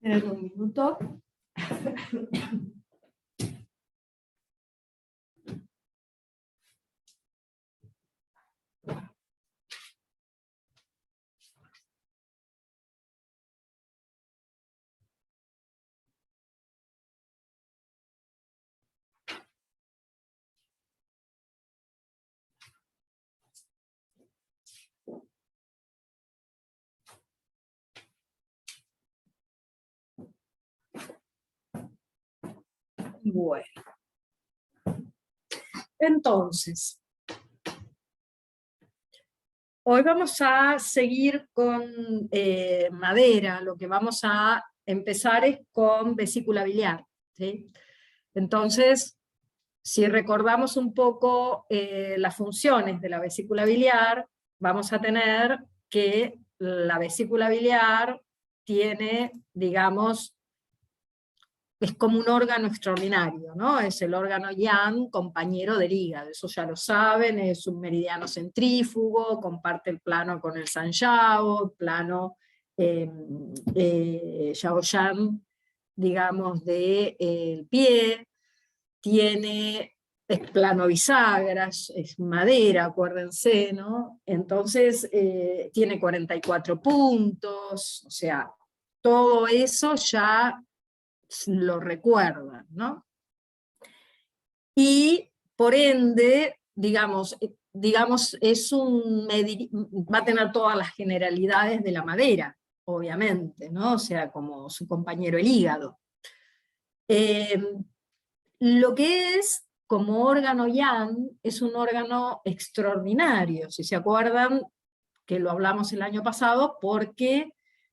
Esperen un minuto. Bueno, entonces, hoy vamos a seguir con madera. Lo que vamos a empezar es con vesícula biliar, ¿sí? Entonces, si recordamos un poco las funciones de la vesícula biliar, vamos a tener que la vesícula biliar tiene, digamos, es como un órgano extraordinario, ¿no? Es el órgano yang, compañero del hígado, eso ya lo saben, es un meridiano centrífugo, comparte el plano con el Sanjiao, plano Shaoyan, digamos, del pie, es plano bisagra, es madera, acuérdense, ¿no? Entonces tiene 44 puntos, o sea, todo eso ya lo recuerdan, ¿no? Y por ende, digamos va a tener todas las generalidades de la madera, obviamente, ¿no? O sea, como su compañero el hígado. Lo que es, como órgano yang, es un órgano extraordinario, si se acuerdan que lo hablamos el año pasado, porque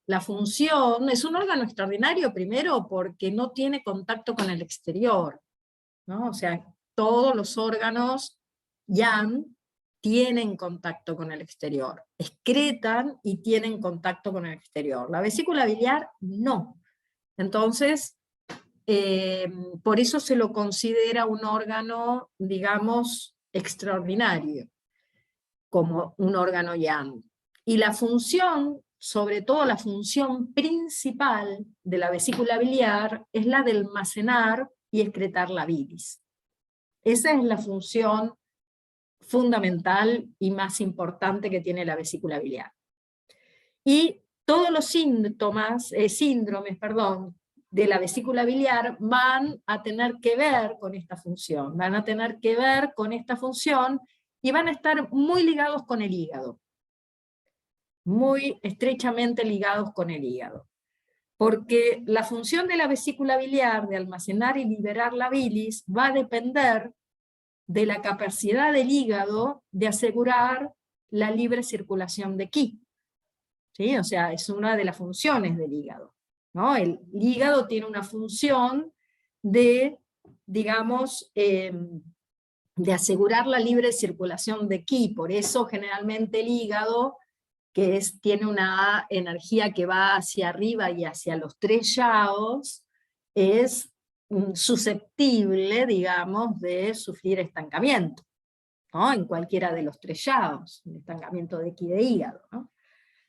la función es un órgano extraordinario, primero porque no tiene contacto con el exterior, ¿no? O sea, todos los órganos yang tienen contacto con el exterior, excretan y tienen contacto con el exterior. La vesícula biliar no. Entonces, por eso se lo considera un órgano, digamos, extraordinario, como un órgano yang. Y la función, sobre todo la función principal de la vesícula biliar, es la de almacenar y excretar la bilis. Esa es la función fundamental y más importante que tiene la vesícula biliar. Y todos los síndromes, de la vesícula biliar van a tener que ver con esta función, y van a estar muy ligados con el hígado, muy estrechamente ligados con el hígado. Porque la función de la vesícula biliar de almacenar y liberar la bilis va a depender de la capacidad del hígado de asegurar la libre circulación de qi. ¿Sí? O sea, es una de las funciones del hígado, ¿no? El hígado tiene una función de, digamos, de asegurar la libre circulación de qi. Por eso generalmente el hígado, tiene una energía que va hacia arriba y hacia los 3 yaos, es susceptible, digamos, de sufrir estancamiento, ¿no? En cualquiera de los 3 yaos, el estancamiento de qi de hígado, ¿no?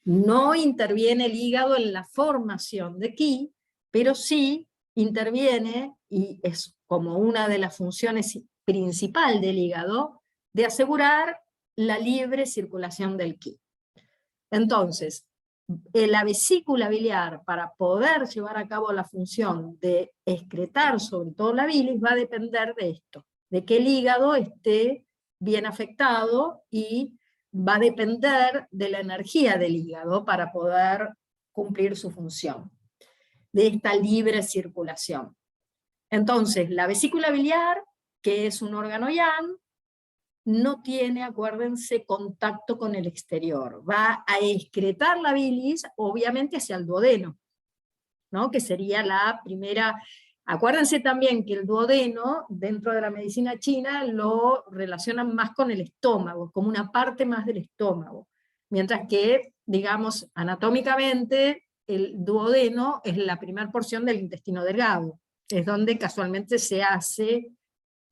No interviene el hígado en la formación de qi, pero sí interviene, y es como una de las funciones principales del hígado, de asegurar la libre circulación del qi. Entonces, la vesícula biliar, para poder llevar a cabo la función de excretar sobre todo la bilis, va a depender de esto, de que el hígado esté bien afectado, y va a depender de la energía del hígado para poder cumplir su función, de esta libre circulación. Entonces, la vesícula biliar, que es un órgano yang, no tiene, acuérdense, contacto con el exterior. Va a excretar la bilis, obviamente, hacia el duodeno, ¿no? Que sería la primera. Acuérdense también que el duodeno, dentro de la medicina china, lo relacionan más con el estómago, como una parte más del estómago. Mientras que, digamos, anatómicamente, el duodeno es la primera porción del intestino delgado. Es donde casualmente se hace,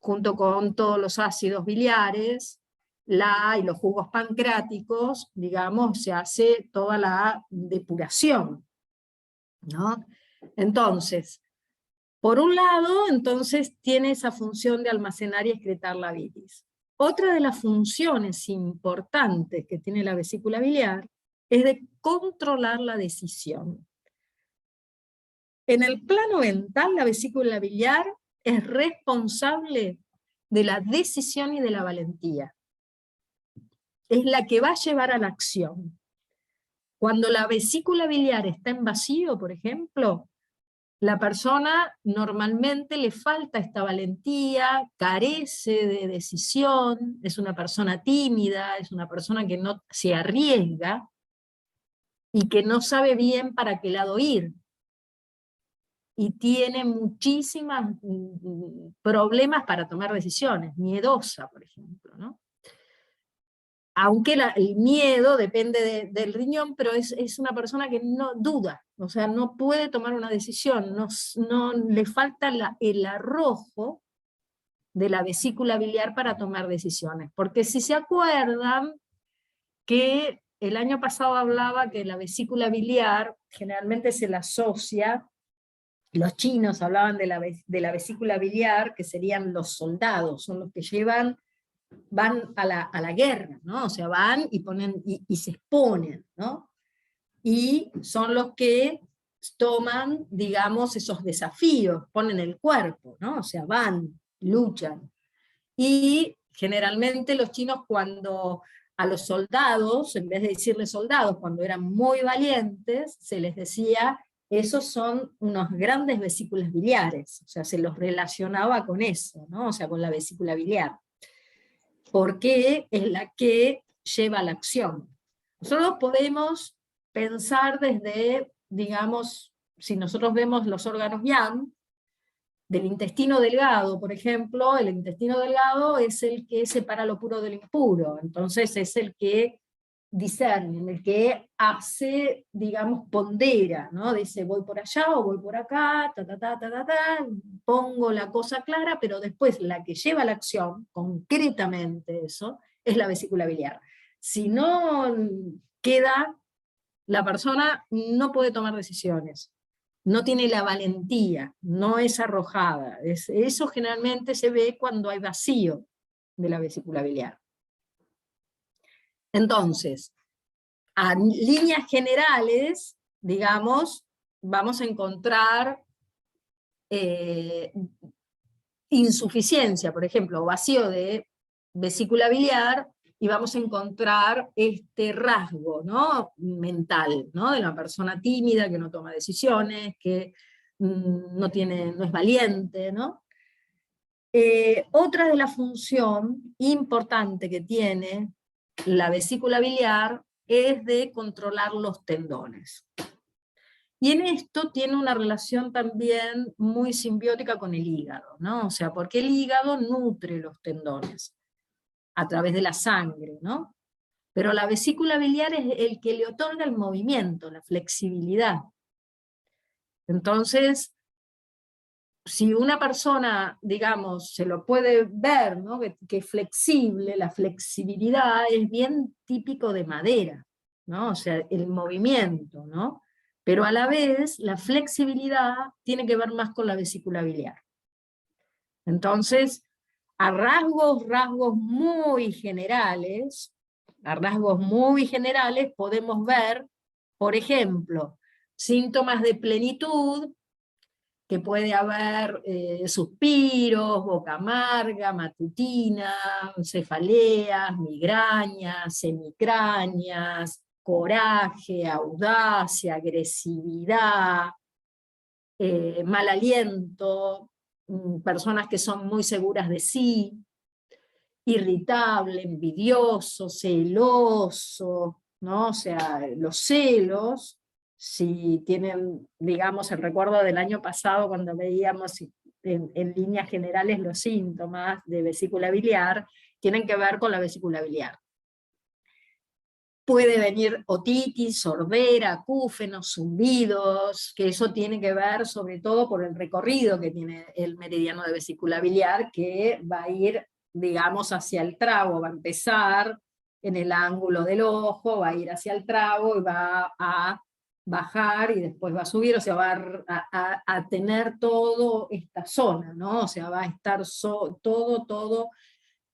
junto con todos los ácidos biliares, y los jugos pancreáticos, digamos, se hace toda la depuración, ¿no? Entonces, por un lado, entonces tiene esa función de almacenar y excretar la bilis. Otra de las funciones importantes que tiene la vesícula biliar es de controlar la decisión. En el plano mental, la vesícula biliar es responsable de la decisión y de la valentía. Es la que va a llevar a la acción. Cuando la vesícula biliar está en vacío, por ejemplo, la persona normalmente le falta esta valentía, carece de decisión, es una persona tímida, es una persona que no se arriesga y que no sabe bien para qué lado ir. Y tiene muchísimos problemas para tomar decisiones, miedosa, por ejemplo, ¿no? Aunque el miedo depende del riñón, pero es una persona que no duda, o sea, no puede tomar una decisión, no le falta el arrojo de la vesícula biliar para tomar decisiones. Porque si se acuerdan que el año pasado hablaba que la vesícula biliar generalmente se la asocia, los chinos hablaban de la vesícula biliar, que serían los soldados, son los que van a la guerra, ¿no? O sea, van y se exponen, ¿no? Y son los que toman, digamos, esos desafíos, ponen el cuerpo, ¿no? O sea, van, luchan. Y generalmente los chinos, cuando a los soldados, en vez de decirles soldados, cuando eran muy valientes, se les decía, esos son unos grandes vesículas biliares, o sea, se los relacionaba con eso, ¿no? O sea, con la vesícula biliar, porque es la que lleva la acción. Nosotros podemos pensar desde, digamos, si nosotros vemos los órganos Yang, del intestino delgado, por ejemplo, el intestino delgado es el que separa lo puro del impuro, entonces es el que discerne, el que hace, digamos, pondera, ¿no? Dice, voy por allá o voy por acá, pongo la cosa clara, pero después la que lleva la acción, concretamente eso, es la vesícula biliar. Si no queda, la persona no puede tomar decisiones, no tiene la valentía, no es arrojada. Eso generalmente se ve cuando hay vacío de la vesícula biliar. Entonces, a líneas generales, digamos, vamos a encontrar insuficiencia, por ejemplo, vacío de vesícula biliar, y vamos a encontrar este rasgo, ¿no? Mental, ¿no? De la persona tímida, que no toma decisiones, que no es valiente, ¿no? Otra de la función importante que tiene la vesícula biliar es de controlar los tendones. Y en esto tiene una relación también muy simbiótica con el hígado, ¿no? O sea, porque el hígado nutre los tendones a través de la sangre, ¿no? Pero la vesícula biliar es el que le otorga el movimiento, la flexibilidad. Entonces, si una persona, digamos, se lo puede ver, ¿no? que es flexible, la flexibilidad es bien típico de madera, ¿no? O sea, el movimiento, ¿no? Pero a la vez, la flexibilidad tiene que ver más con la vesícula biliar. Entonces, a rasgos muy generales, podemos ver, por ejemplo, síntomas de plenitud, que puede haber suspiros, boca amarga, matutina, cefaleas, migrañas, semicrañas, coraje, audacia, agresividad, mal aliento, personas que son muy seguras de sí, irritable, envidioso, celoso, ¿no? O sea, los celos, si tienen, digamos, el recuerdo del año pasado cuando veíamos en líneas generales los síntomas de vesícula biliar, tienen que ver con la vesícula biliar. Puede venir otitis, sordera, acúfenos, zumbidos, que eso tiene que ver sobre todo por el recorrido que tiene el meridiano de vesícula biliar, que va a ir, digamos, hacia el trago, va a empezar en el ángulo del ojo, va a ir hacia el trago y va a bajar y después va a subir, o sea, va a tener todo esta zona, ¿no? O sea, va a estar todo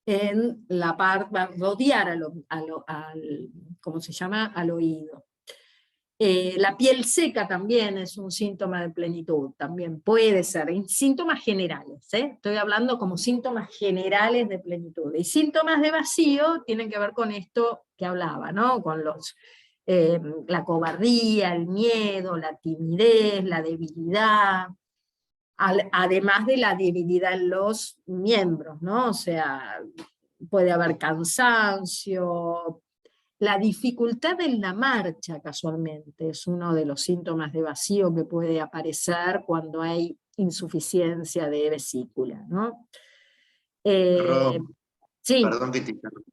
en la parte, va a rodear ¿cómo se llama? Al oído. La piel seca también es un síntoma de plenitud, también puede ser, en síntomas generales, estoy hablando como síntomas generales de plenitud. Y síntomas de vacío tienen que ver con esto que hablaba, ¿no? Con la cobardía, el miedo, la timidez, la debilidad, además de la debilidad en los miembros, ¿no? O sea, puede haber cansancio. La dificultad en la marcha, casualmente, es uno de los síntomas de vacío que puede aparecer cuando hay insuficiencia de vesícula, ¿no? Ro, Sí, perdón que te interrumpa.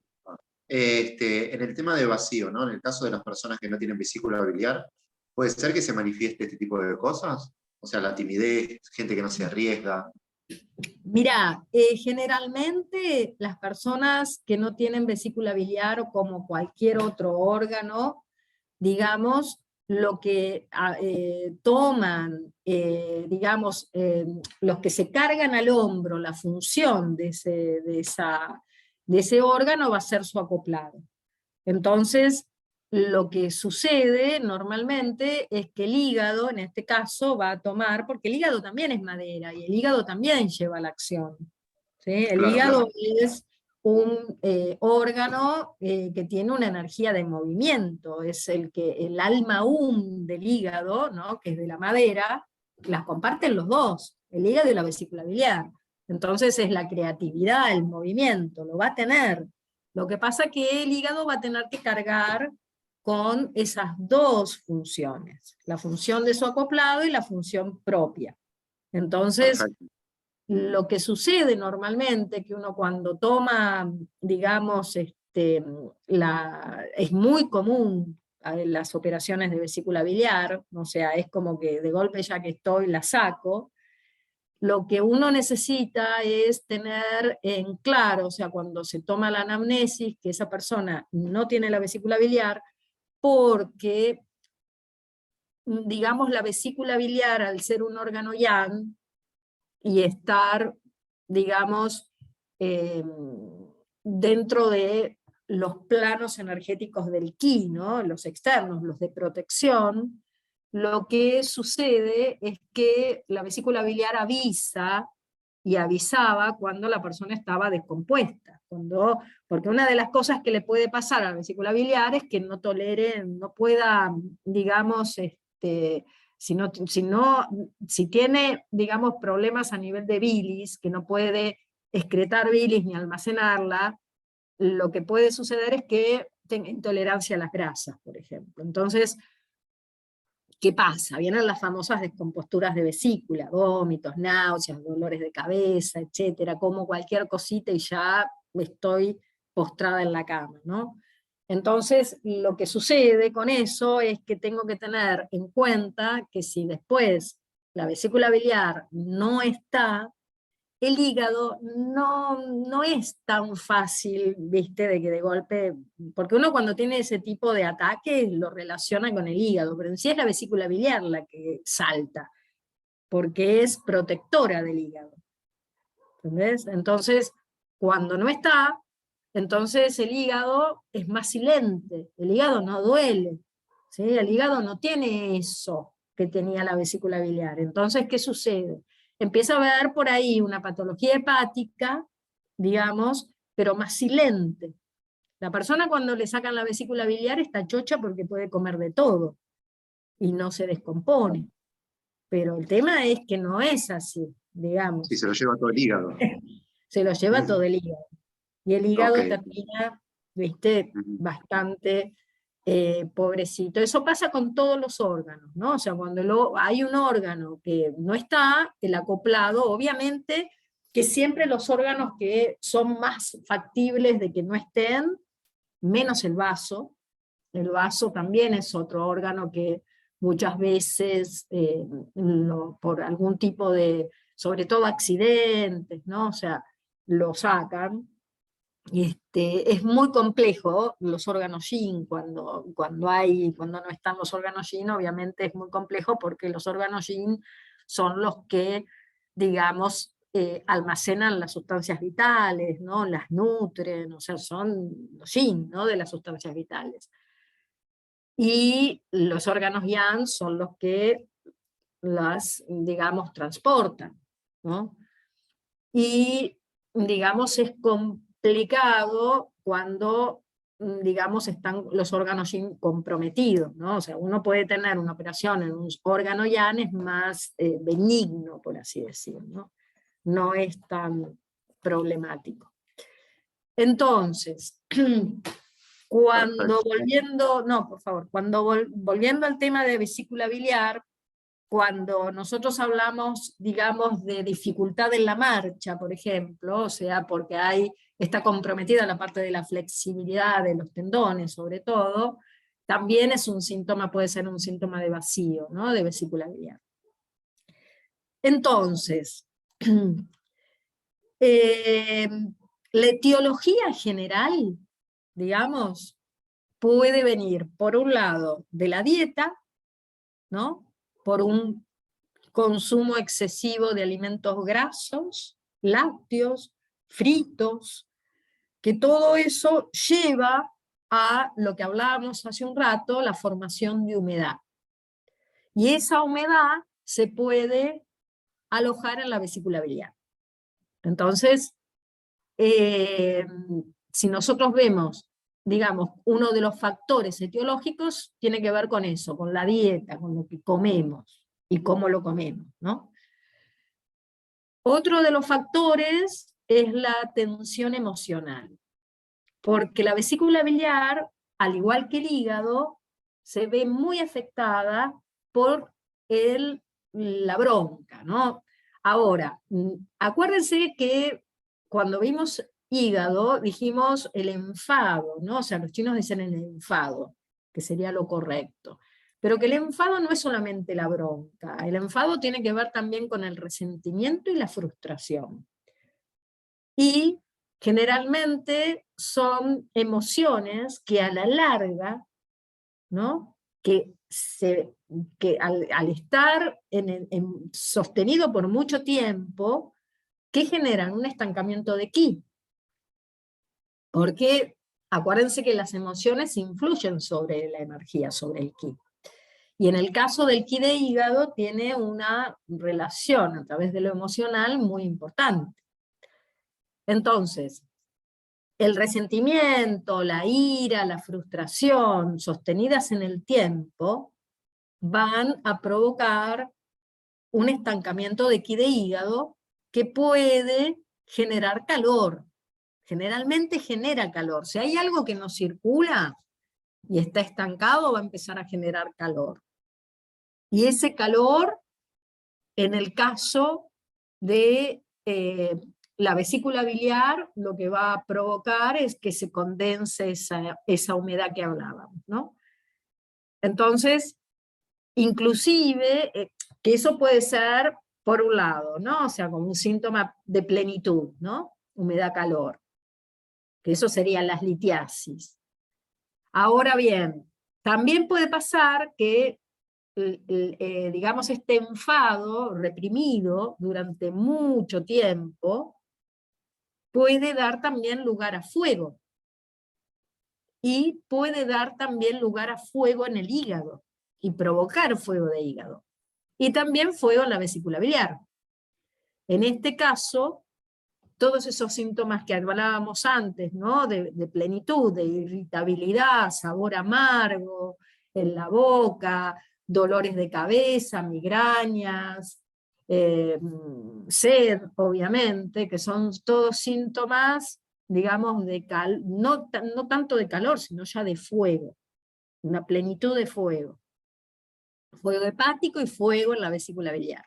En el tema de vacío, ¿no? En el caso de las personas que no tienen vesícula biliar, ¿puede ser que se manifieste este tipo de cosas? O sea, la timidez, gente que no se arriesga. mira, generalmente las personas que no tienen vesícula biliar o como cualquier otro órgano, digamos, lo que toman, digamos, los que se cargan al hombro la función de ese órgano va a ser su acoplado. Entonces, lo que sucede normalmente es que el hígado, en este caso, va a tomar, porque el hígado también es madera, y el hígado también lleva la acción, ¿sí? El Claro, claro. hígado es un órgano que tiene una energía de movimiento, es el alma del hígado, ¿no? Que es de la madera, las comparten los dos, el hígado y la vesícula biliar. Entonces es la creatividad, el movimiento, lo va a tener. Lo que pasa es que el hígado va a tener que cargar con esas dos funciones, la función de su acoplado y la función propia. Entonces, Perfecto. lo que sucede normalmente, que uno cuando toma, digamos, es muy común las operaciones de vesícula biliar, o sea, es como que de golpe ya que estoy la saco, lo que uno necesita es tener en claro, o sea, cuando se toma la anamnesis, que esa persona no tiene la vesícula biliar, porque, digamos, la vesícula biliar, al ser un órgano yang, y estar, digamos, eh, dentro de los planos energéticos del ki, ¿no? Los externos, los de protección, lo que sucede es que la vesícula biliar avisa y avisaba cuando la persona estaba descompuesta. Porque una de las cosas que le puede pasar a la vesícula biliar es que no tolere, no pueda, digamos, si tiene, digamos, problemas a nivel de bilis, que no puede excretar bilis ni almacenarla, lo que puede suceder es que tenga intolerancia a las grasas, por ejemplo. Entonces, ¿qué pasa? Vienen las famosas descomposturas de vesícula, vómitos, náuseas, dolores de cabeza, etcétera, como cualquier cosita y ya estoy postrada en la cama, ¿no? Entonces, lo que sucede con eso es que tengo que tener en cuenta que si después la vesícula biliar no está, el hígado no es tan fácil, viste, de que de golpe, porque uno cuando tiene ese tipo de ataques lo relaciona con el hígado, pero en sí es la vesícula biliar la que salta, porque es protectora del hígado, ¿entendés? Entonces, cuando no está, entonces el hígado es más silente, el hígado no duele, ¿sí? El hígado no tiene eso que tenía la vesícula biliar. Entonces, ¿qué sucede? Empieza a haber por ahí una patología hepática, digamos, pero más silente. La persona cuando le sacan la vesícula biliar está chocha porque puede comer de todo y no se descompone. Pero el tema es que no es así, Sí, digamos. se lo lleva todo el hígado. Se lo lleva todo el hígado. Y el Ok. hígado termina, viste, bastante pobrecito. Eso pasa con todos los órganos, ¿no? O sea, cuando hay un órgano que no está, el acoplado, obviamente que siempre los órganos que son más factibles de que no estén, menos el vaso también es otro órgano que muchas veces, por algún tipo de, sobre todo accidentes, ¿no? O sea, lo sacan, Es muy complejo los órganos yin, cuando no están los órganos yin, obviamente es muy complejo porque los órganos yin son los que, digamos, almacenan las sustancias vitales, ¿no? Las nutren, o sea, son los yin, ¿no? De las sustancias vitales. Y los órganos yang son los que las, digamos, transportan, ¿no? Y, digamos, es complicado cuando, digamos, están los órganos yin comprometidos, ¿no? O sea, uno puede tener una operación en un órgano yang, es más benigno, por así decirlo, ¿no? No es tan problemático. Entonces, cuando volviendo, no, por favor, cuando volviendo al tema de vesícula biliar, cuando nosotros hablamos, digamos, de dificultad en la marcha, por ejemplo, o sea, porque está comprometida la parte de la flexibilidad de los tendones, sobre todo, también es un síntoma, puede ser un síntoma de vacío, ¿no? De vesícula biliar. Entonces, la etiología general, digamos, puede venir, por un lado, de la dieta, ¿no? Por un consumo excesivo de alimentos grasos, lácteos, fritos, que todo eso lleva a lo que hablábamos hace un rato, la formación de humedad. Y esa humedad se puede alojar en la vesícula biliar. Entonces, si nosotros vemos, digamos, uno de los factores etiológicos tiene que ver con eso, con la dieta, con lo que comemos y cómo lo comemos, ¿no? Otro de los factores es la tensión emocional, porque la vesícula biliar, al igual que el hígado, se ve muy afectada por la bronca, ¿no? Ahora, acuérdense que cuando vimos hígado, dijimos el enfado, ¿no? O sea, los chinos dicen el enfado, que sería lo correcto. Pero que el enfado no es solamente la bronca, el enfado tiene que ver también con el resentimiento y la frustración. Y generalmente son emociones que a la larga, ¿no? que al estar sostenido por mucho tiempo, que generan un estancamiento de ki. Porque acuérdense que las emociones influyen sobre la energía, sobre el ki. Y en el caso del ki de hígado tiene una relación a través de lo emocional muy importante. Entonces, el resentimiento, la ira, la frustración sostenidas en el tiempo van a provocar un estancamiento de ki de hígado que puede generar calor. Generalmente genera calor. Si hay algo que no circula y está estancado, va a empezar a generar calor. Y ese calor, en el caso de la vesícula biliar, lo que va a provocar es que se condense esa humedad que hablábamos, ¿no? Entonces, inclusive, que eso puede ser por un lado, ¿no? O sea, como un síntoma de plenitud, ¿no? Humedad-calor, que eso serían las litiasis. Ahora bien, también puede pasar que, digamos, este enfado reprimido durante mucho tiempo puede dar también lugar a fuego. Y puede dar también lugar a fuego en el hígado y provocar fuego de hígado. Y también fuego en la vesícula biliar. En este caso, todos esos síntomas que hablábamos antes, ¿no? de plenitud, de irritabilidad, sabor amargo en la boca, dolores de cabeza, migrañas, sed, obviamente, que son todos síntomas, digamos, no tanto de calor, sino ya de fuego, una plenitud de fuego. Fuego hepático y fuego en la vesícula biliar.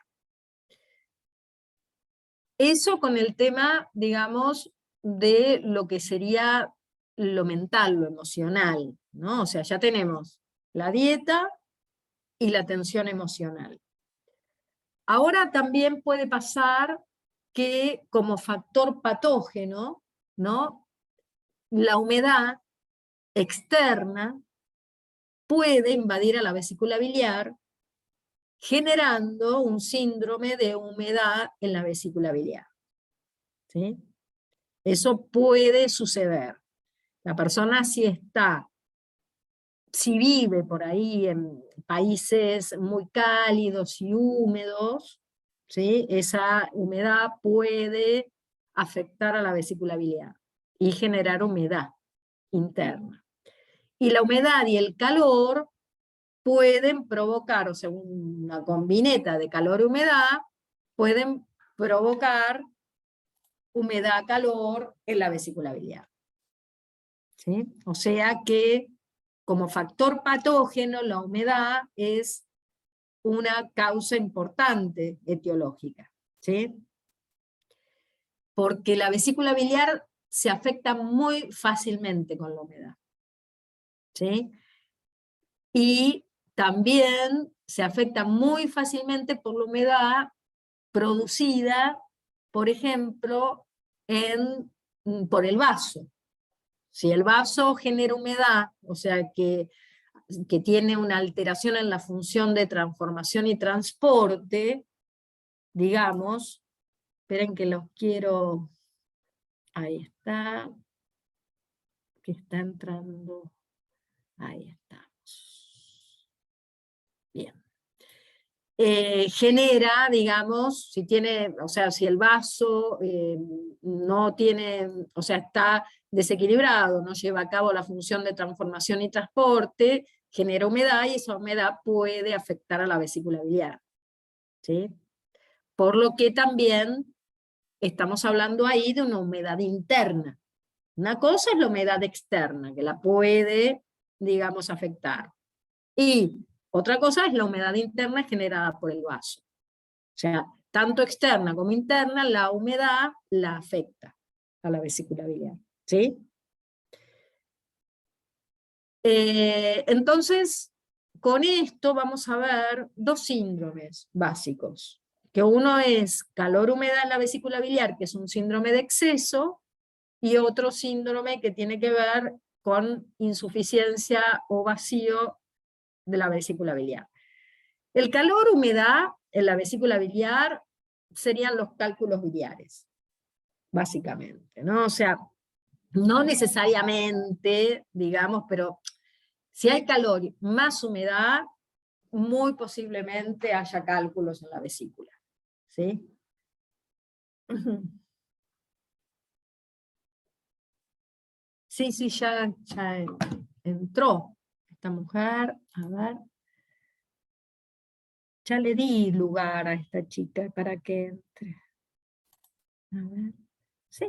Eso con el tema, digamos, de lo que sería lo mental, lo emocional, ¿no? O sea, ya tenemos la dieta y la tensión emocional. Ahora también puede pasar que como factor patógeno, ¿no? la humedad externa puede invadir a la vesícula biliar, generando un síndrome de humedad en la vesícula biliar. ¿Sí? Eso puede suceder. La persona si vive por ahí en países muy cálidos y húmedos, ¿sí? Esa humedad puede afectar a la vesícula biliar y generar humedad interna. Y la humedad y el calor pueden provocar, o sea, una combineta de calor y humedad, pueden provocar humedad-calor en la vesícula biliar. ¿Sí? O sea que como factor patógeno la humedad es una causa importante etiológica. ¿Sí? Porque la vesícula biliar se afecta muy fácilmente con la humedad. ¿Sí? Y también se afecta muy fácilmente por la humedad producida, por ejemplo, por el vaso. Si el vaso genera humedad, o sea que tiene una alteración en la función de transformación y transporte, digamos, esperen que los quiero, ahí está, que está entrando, ahí estamos. Bien. Genera, digamos, si tiene, o sea, si el vaso no tiene, o sea, está desequilibrado, no lleva a cabo la función de transformación y transporte, genera humedad y esa humedad puede afectar a la vesícula biliar. ¿Sí? Por lo que también estamos hablando ahí de una humedad interna. Una cosa es la humedad externa, que la puede, digamos, afectar. Y otra cosa es la humedad interna generada por el vaso. O sea, tanto externa como interna, la humedad la afecta a la vesícula biliar. ¿Sí? Entonces, con esto vamos a ver dos síndromes básicos. Que uno es calor-humedad en la vesícula biliar, que es un síndrome de exceso, y otro síndrome que tiene que ver con insuficiencia o vacío de la vesícula biliar. El calor-humedad en la vesícula biliar serían los cálculos biliares, básicamente, ¿no? O sea, no necesariamente, digamos, pero si hay calor más humedad, muy posiblemente haya cálculos en la vesícula. ¿Sí? Sí, sí, ya entró esta mujer. A ver. Ya le di lugar a esta chica para que entre. A ver. Sí.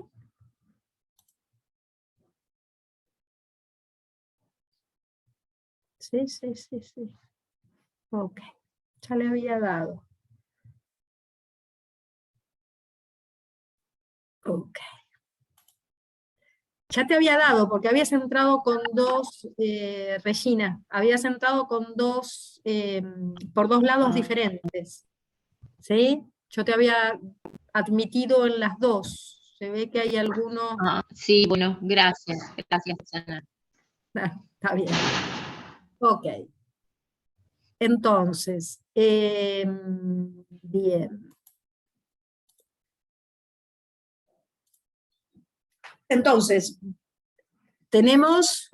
Sí, sí, sí, sí. Ok. Ya le había dado. Ok. Ya te había dado, porque habías entrado con dos, Regina, habías entrado con dos, por dos lados diferentes. ¿Sí? Yo te había admitido en las dos. Se ve que hay alguno... Sí, bueno, gracias, Susana. Está bien. Ok. Entonces, bien. Entonces, tenemos...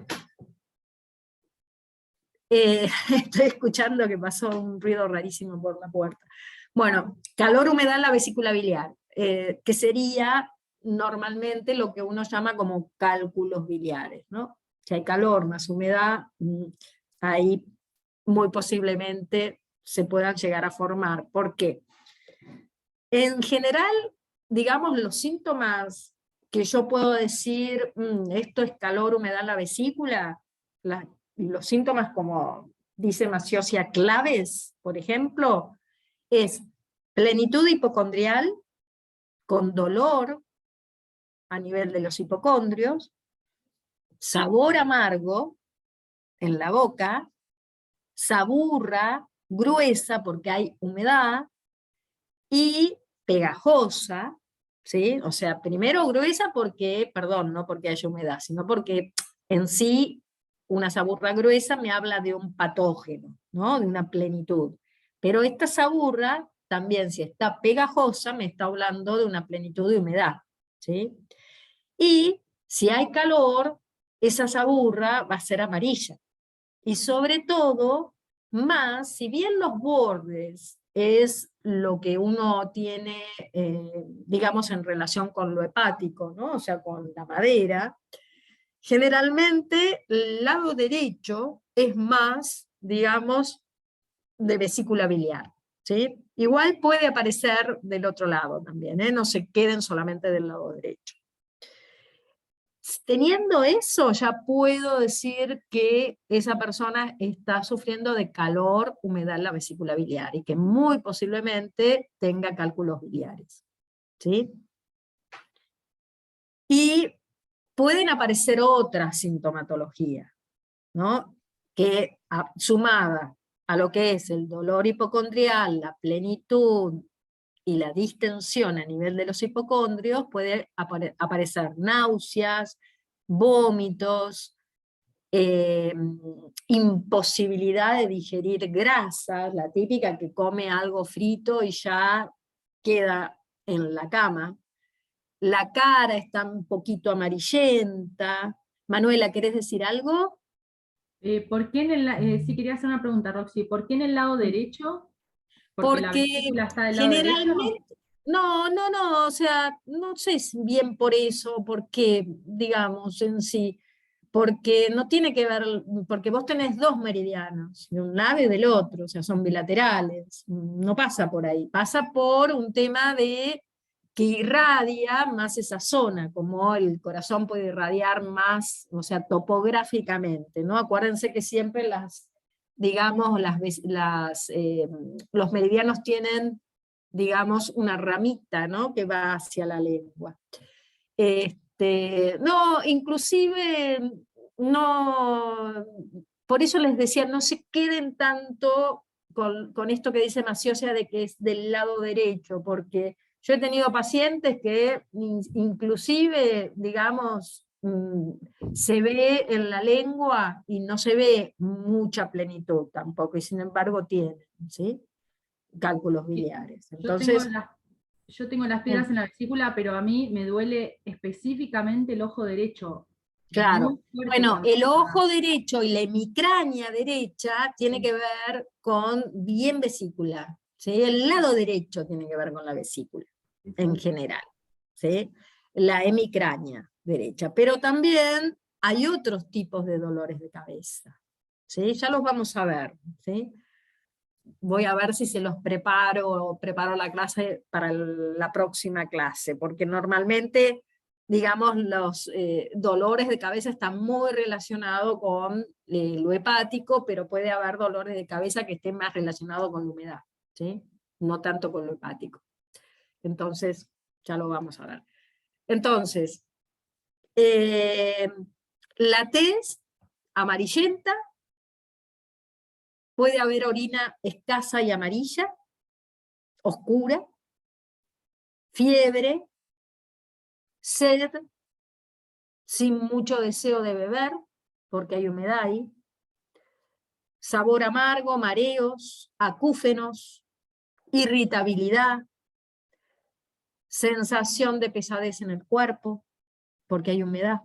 estoy escuchando que pasó un ruido rarísimo por la puerta. Bueno, calor-humedad en la vesícula biliar, que sería normalmente lo que uno llama como cálculos biliares, ¿no? Si hay calor más humedad, ahí muy posiblemente se puedan llegar a formar. ¿Por qué? En general, digamos, los síntomas que yo puedo decir, esto es calor, humedad en la vesícula, los síntomas como dice Maciocia claves, por ejemplo, es plenitud hipocondrial con dolor a nivel de los hipocondrios, sabor amargo en la boca, saburra gruesa porque hay humedad y pegajosa, ¿sí? O sea, primero gruesa porque, perdón, no porque haya humedad, sino porque en sí una saburra gruesa me habla de un patógeno, ¿no? De una plenitud. Pero esta saburra también, si está pegajosa, me está hablando de una plenitud de humedad, ¿sí? Y si hay calor, esa saburra va a ser amarilla. Y sobre todo, más, si bien los bordes es lo que uno tiene, digamos, en relación con lo hepático, ¿no? O sea, con la madera, generalmente el lado derecho es más, digamos, de vesícula biliar, ¿sí? Igual puede aparecer del otro lado también, ¿eh? No se queden solamente del lado derecho. Teniendo eso, ya puedo decir que esa persona está sufriendo de calor, humedad en la vesícula biliar y que muy posiblemente tenga cálculos biliares, ¿sí? Y pueden aparecer otras sintomatologías, ¿no? Que sumada a lo que es el dolor hipocondrial, la plenitud y la distensión a nivel de los hipocondrios, puede aparecer náuseas, vómitos, imposibilidad de digerir grasas, la típica que come algo frito y ya queda en la cama. La cara está un poquito amarillenta. Manuela, ¿querés decir algo? ¿Por qué sí quería hacer una pregunta, Roxy, ¿por qué en el lado derecho? Porque la Porque vesícula está del lado derecho. generalmente, no, o sea, no sé si bien por eso, porque, digamos, en sí, porque no tiene que ver, porque vos tenés dos meridianos, de un lado y del otro, o sea, son bilaterales, no pasa por ahí, pasa por un tema de que irradia más esa zona, como el corazón puede irradiar más, o sea, topográficamente, ¿no? Acuérdense que siempre digamos, los meridianos tienen, digamos, una ramita, ¿no? Que va hacia la lengua. No, inclusive, no, por eso les decía, no se queden tanto con esto que dice Maciocia de que es del lado derecho, porque yo he tenido pacientes que inclusive, digamos, se ve en la lengua y no se ve mucha plenitud tampoco, y sin embargo tienen, ¿sí? Cálculos biliares. Entonces, Yo tengo las piedras en la vesícula, pero a mí me duele específicamente el ojo derecho. claro. Muy fuerte Bueno, también. el ojo derecho y la hemicrania derecha tiene que ver con bien vesícula, ¿sí? El lado derecho tiene que ver con la vesícula, en general, ¿sí? La hemicrania derecha. Pero también hay otros tipos de dolores de cabeza, ¿sí? Ya los vamos a ver, ¿sí? Voy a ver si se los preparo la clase para la próxima clase, porque normalmente, digamos, los dolores de cabeza están muy relacionados con lo hepático, pero puede haber dolores de cabeza que estén más relacionados con la humedad, ¿sí? No tanto con lo hepático. Entonces, ya lo vamos a ver. Entonces, la tez amarillenta, puede haber orina escasa y amarilla, oscura, fiebre, sed, sin mucho deseo de beber, porque hay humedad ahí, sabor amargo, mareos, acúfenos, irritabilidad, sensación de pesadez en el cuerpo, porque hay humedad,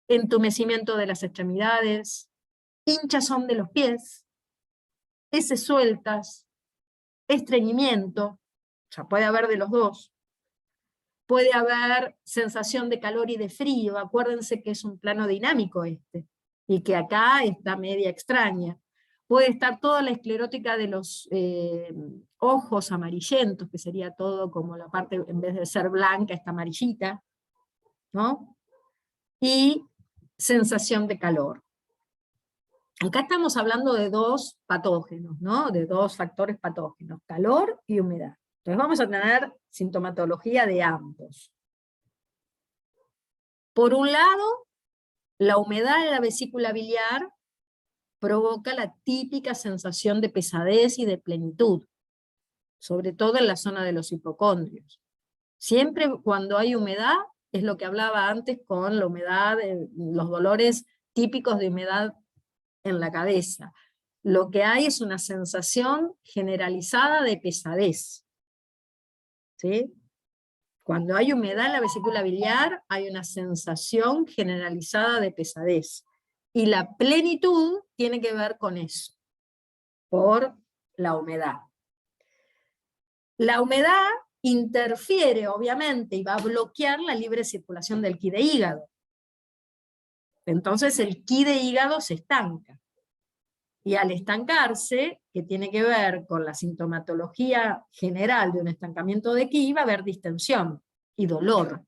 entumecimiento de las extremidades, hinchazón de los pies, heces sueltas, estreñimiento, o sea, puede haber de los dos. Puede haber sensación de calor y de frío, acuérdense que es un plano dinámico este, y que acá está media extraña. Puede estar toda la esclerótica de los ojos amarillentos, que sería todo como la parte, en vez de ser blanca, está amarillita, ¿no? Y sensación de calor. Acá estamos hablando de dos patógenos, ¿no? De dos factores patógenos, calor y humedad. Entonces vamos a tener sintomatología de ambos. Por un lado, la humedad en la vesícula biliar provoca la típica sensación de pesadez y de plenitud, sobre todo en la zona de los hipocondrios. Siempre cuando hay humedad, es lo que hablaba antes con la humedad, los dolores típicos de humedad en la cabeza. Lo que hay es una sensación generalizada de pesadez. ¿Sí? Cuando hay humedad en la vesícula biliar, hay una sensación generalizada de pesadez. Y la plenitud tiene que ver con eso, por la humedad. La humedad interfiere, obviamente, y va a bloquear la libre circulación del ki de hígado. Entonces el ki de hígado se estanca. Y al estancarse, que tiene que ver con la sintomatología general de un estancamiento de ki, va a haber distensión y dolor.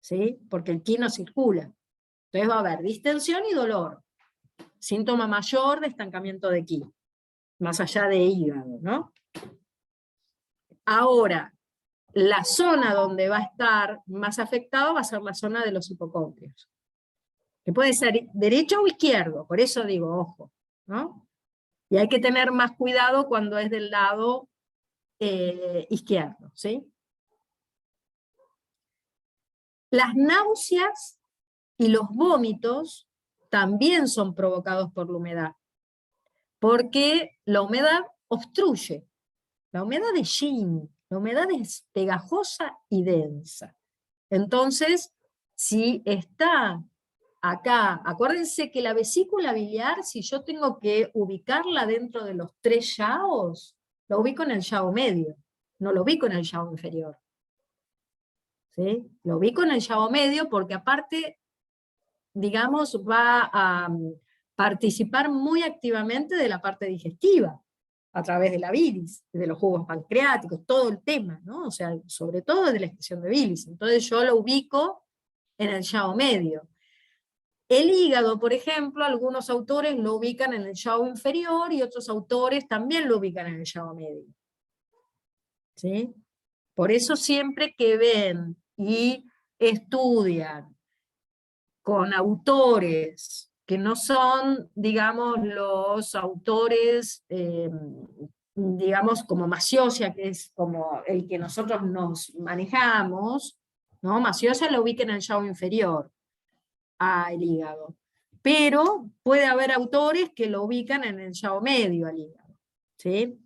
¿Sí? Porque el ki no circula. Entonces va a haber distensión y dolor. Síntoma mayor de estancamiento de ki, más allá de hígado, ¿no? Ahora, la zona donde va a estar más afectado va a ser la zona de los hipocondrios. Que puede ser derecho o izquierdo, por eso digo, ojo, ¿no? Y hay que tener más cuidado cuando es del lado izquierdo, ¿sí? Las náuseas y los vómitos también son provocados por la humedad, porque la humedad obstruye. La humedad es yin, la humedad es pegajosa y densa. Entonces, si está acá, acuérdense que la vesícula biliar, si yo tengo que ubicarla dentro de los 3 yaos, lo ubico en el yao medio, no lo ubico en el yao inferior. ¿Sí? Lo ubico en el yao medio porque aparte, digamos, va a participar muy activamente de la parte digestiva, a través de la bilis, de los jugos pancreáticos, todo el tema, ¿no? O sea, sobre todo de la excreción de bilis. Entonces yo lo ubico en el yao medio. El hígado, por ejemplo, algunos autores lo ubican en el yao inferior y otros autores también lo ubican en el yao medio. ¿Sí? Por eso siempre que ven y estudian con autores que no son, digamos, los autores, digamos, como Maciocia, que es como el que nosotros nos manejamos, ¿no? Maciocia lo ubica en el yao inferior al hígado. Pero puede haber autores que lo ubican en el yao medio al hígado. ¿Sí?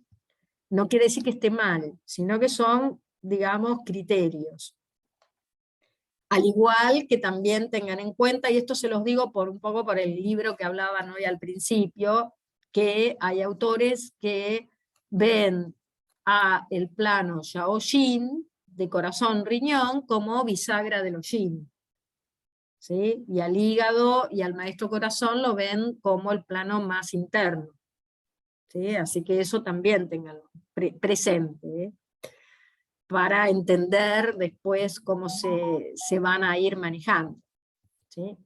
No quiere decir que esté mal, sino que son, digamos, criterios. Al igual que también tengan en cuenta, y esto se los digo un poco por el libro que hablaban hoy al principio, que hay autores que ven a el plano Yao-Yin, de corazón-riñón, como bisagra de los yin. ¿Sí? Y al hígado y al maestro corazón lo ven como el plano más interno. ¿Sí? Así que eso también tenganlo presente, ¿eh? Para entender después cómo se van a ir manejando. ¿Sí?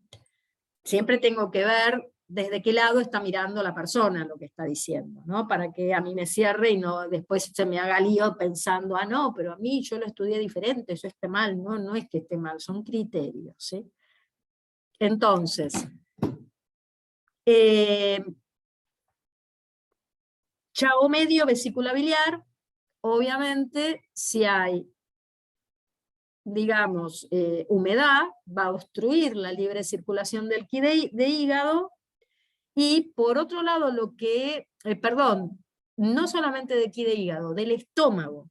Siempre tengo que ver desde qué lado está mirando la persona lo que está diciendo, ¿no? Para que a mí me cierre y no después se me haga lío pensando, ah, no, pero a mí yo lo estudié diferente, eso esté mal. No, no es que esté mal, son criterios, ¿sí? Entonces, yao medio, vesícula biliar, obviamente si hay, digamos, humedad, va a obstruir la libre circulación del ki de hígado, y por otro lado lo que, perdón, no solamente de ki de hígado, del estómago.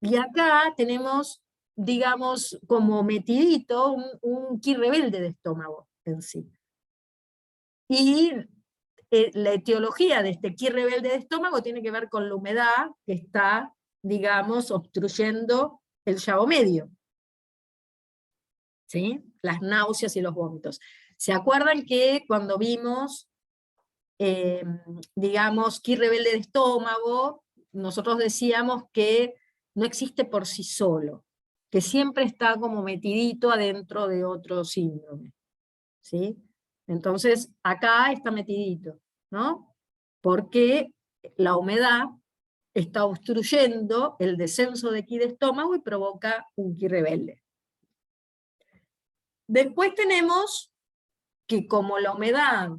Y acá tenemos, digamos, como metidito un ki rebelde de estómago en sí. Y la etiología de este ki rebelde de estómago tiene que ver con la humedad que está, digamos, obstruyendo el yao medio. ¿Sí? Las náuseas y los vómitos. ¿Se acuerdan que cuando vimos, digamos, ki rebelde de estómago, nosotros decíamos que no existe por sí solo, que siempre está como metidito adentro de otro síndrome? ¿Sí? Entonces, acá está metidito, ¿no? Porque la humedad está obstruyendo el descenso de ki de estómago y provoca un ki rebelde. Después tenemos que como la humedad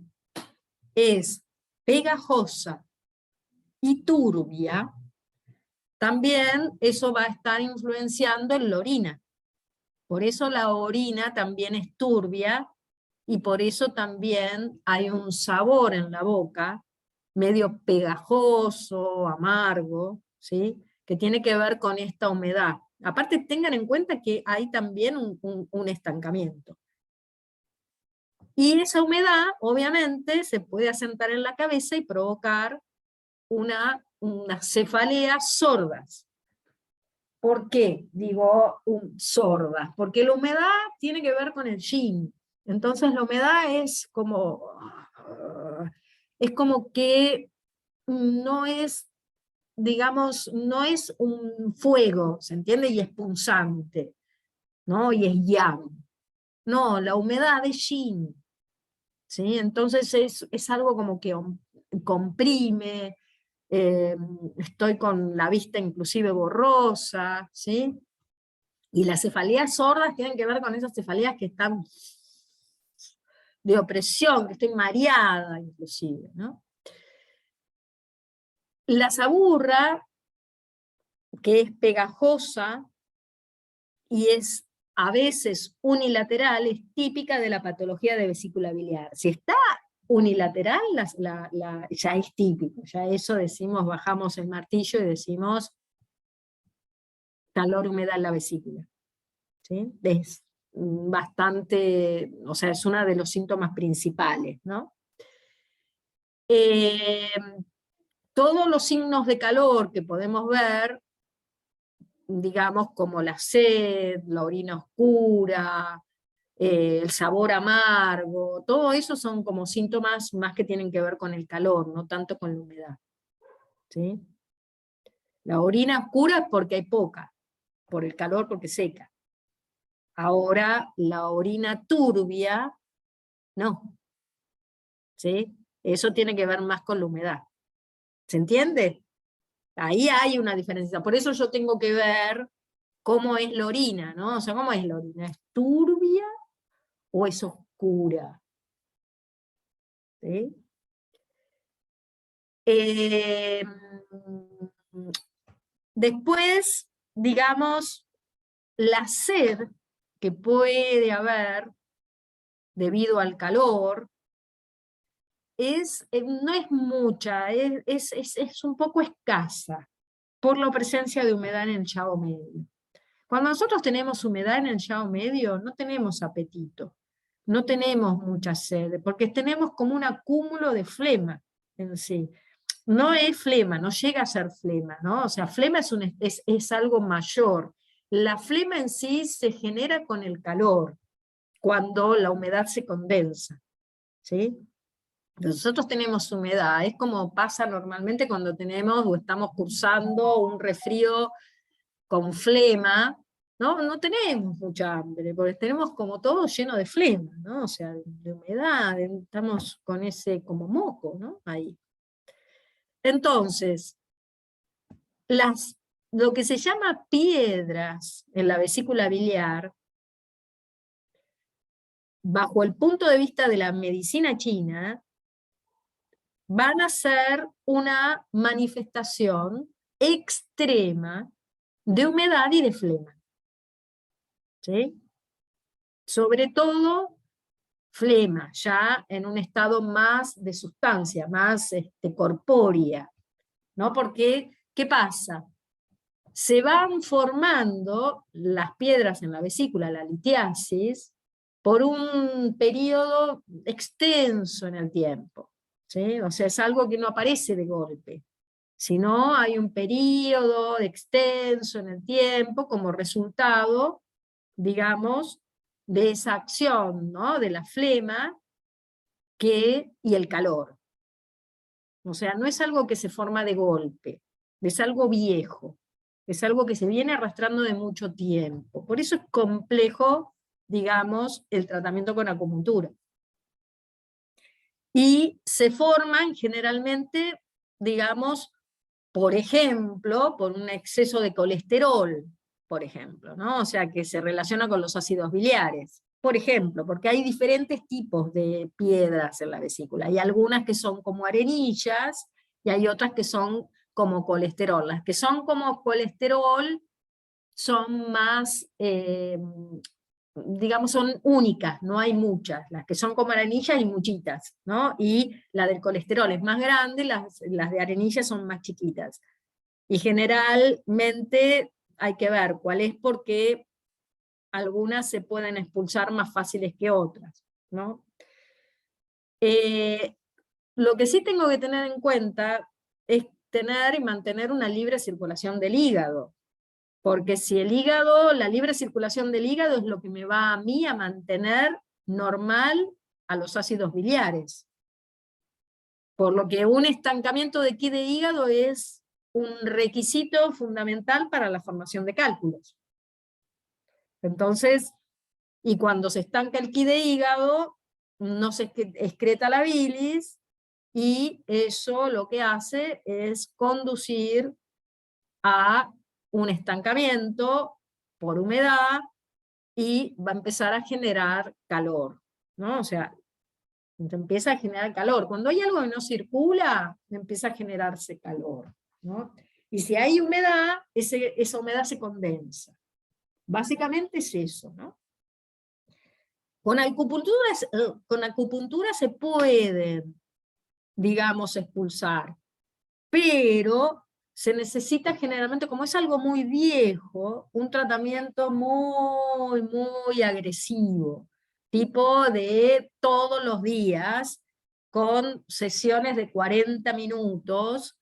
es pegajosa y turbia, también eso va a estar influenciando en la orina. Por eso la orina también es turbia, y por eso también hay un sabor en la boca, medio pegajoso, amargo, ¿sí? Que tiene que ver con esta humedad. Aparte tengan en cuenta que hay también un estancamiento. Y esa humedad, obviamente, se puede asentar en la cabeza y provocar unas cefaleas sordas. ¿Por qué digo sordas? Porque la humedad tiene que ver con el yin. Entonces la humedad es como que no es, digamos, no es un fuego, ¿se entiende? Y es punzante, ¿no? Y es yang. No, la humedad es yin, ¿sí? Entonces es algo como que comprime, estoy con la vista inclusive borrosa, ¿sí? Y las cefaleas sordas tienen que ver con esas cefaleas que están de opresión, que estoy mareada inclusive, ¿no? La saburra, que es pegajosa y es a veces unilateral, es típica de la patología de vesícula biliar. Si está unilateral, ya es típico, ya eso decimos, bajamos el martillo y decimos calor, humedad en la vesícula. ¿Sí? Es bastante, o sea, es uno de los síntomas principales, ¿no? Todos los signos de calor que podemos ver, digamos, como la sed, la orina oscura, el sabor amargo, todo eso son como síntomas más que tienen que ver con el calor, no tanto con la humedad. ¿Sí? La orina oscura es porque hay poca, por el calor porque seca. Ahora, la orina turbia, no. ¿Sí? Eso tiene que ver más con la humedad. ¿Se entiende? Ahí hay una diferencia. Por eso yo tengo que ver cómo es la orina, ¿no? O sea, ¿cómo es la orina? ¿Es turbia o es oscura? ¿Sí? Después, digamos, la sed que puede haber debido al calor, no es mucha, es un poco escasa, por la presencia de humedad en el llavo medio. Cuando nosotros tenemos humedad en el llavo medio, no tenemos apetito, no tenemos mucha sed, porque tenemos como un acúmulo de flema en sí. No es flema, no llega a ser flema, ¿no? O sea, flema es algo mayor. La flema en sí se genera con el calor, cuando la humedad se condensa, ¿sí? Nosotros tenemos humedad, es como pasa normalmente cuando tenemos o estamos cursando un resfrío con flema, ¿no? No tenemos mucha hambre, porque tenemos como todo lleno de flema, ¿no? O sea, de humedad, estamos con ese como moco, ¿no? Ahí. Entonces, lo que se llama piedras en la vesícula biliar, bajo el punto de vista de la medicina china, van a ser una manifestación extrema de humedad y de flema. ¿Sí? Sobre todo flema, ya en un estado más de sustancia, más corpórea, ¿no? Porque, ¿qué pasa? Se van formando las piedras en la vesícula, la litiasis, por un periodo extenso en el tiempo, ¿sí? O sea, es algo que no aparece de golpe, sino hay un periodo extenso en el tiempo como resultado, digamos, de esa acción, ¿no? De la flema y el calor. O sea, no es algo que se forma de golpe, es algo viejo, es algo que se viene arrastrando de mucho tiempo. Por eso es complejo, digamos, el tratamiento con acupuntura. Y se forman generalmente, digamos, por ejemplo, por un exceso de colesterol, por ejemplo, ¿no? O sea, que se relaciona con los ácidos biliares. Por ejemplo, porque hay diferentes tipos de piedras en la vesícula. Hay algunas que son como arenillas, y hay otras que son como colesterol. Las que son como colesterol son más, digamos, son únicas, no hay muchas. Las que son como arenillas hay muchitas, ¿no? Y la del colesterol es más grande, las de arenillas son más chiquitas. Y generalmente hay que ver cuál es, porque algunas se pueden expulsar más fáciles que otras, ¿no? Lo que sí tengo que tener en cuenta es tener y mantener una libre circulación del hígado, porque si el hígado, la libre circulación del hígado es lo que me va a mí a mantener normal a los ácidos biliares. Por lo que un estancamiento de ki de hígado es un requisito fundamental para la formación de cálculos. Entonces, y cuando se estanca el ki de hígado, no se excreta la bilis, y eso lo que hace es conducir a un estancamiento por humedad, y va a empezar a generar calor, ¿no? O sea, empieza a generar calor. Cuando hay algo que no circula, empieza a generarse calor, ¿no? Y si hay humedad, esa humedad se condensa. Básicamente es eso, ¿no? Con acupuntura se pueden, digamos, expulsar, pero se necesita generalmente, como es algo muy viejo, un tratamiento muy, muy agresivo, tipo de todos los días, con sesiones de 40 minutos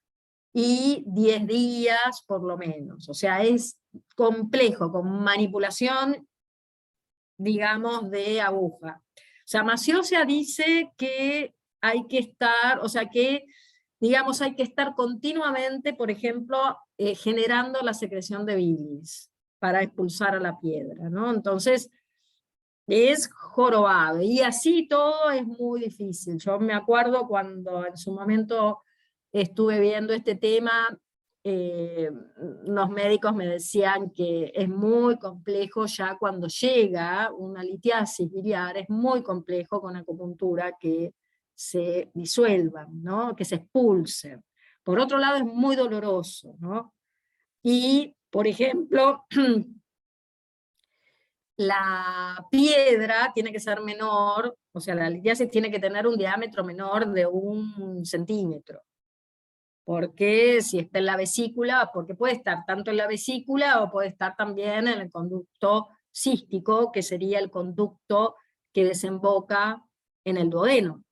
y 10 días por lo menos. O sea, es complejo, con manipulación, digamos, de aguja. O sea, Maciocia dice que hay que estar, o sea, que, digamos, hay que estar continuamente, por ejemplo, generando la secreción de bilis para expulsar a la piedra, ¿no? Entonces, es jorobado, y así todo es muy difícil. Yo me acuerdo cuando en su momento estuve viendo este tema, los médicos me decían que es muy complejo ya cuando llega una litiasis biliar, es muy complejo con acupuntura que se disuelvan, ¿no? Que se expulsen. Por otro lado es muy doloroso, ¿no? Y, por ejemplo, la piedra tiene que ser menor, o sea, la litiasis tiene que tener un diámetro menor de 1 centímetro. Porque si está en la vesícula, porque puede estar tanto en la vesícula o puede estar también en el conducto cístico, que sería el conducto que desemboca en el duodeno.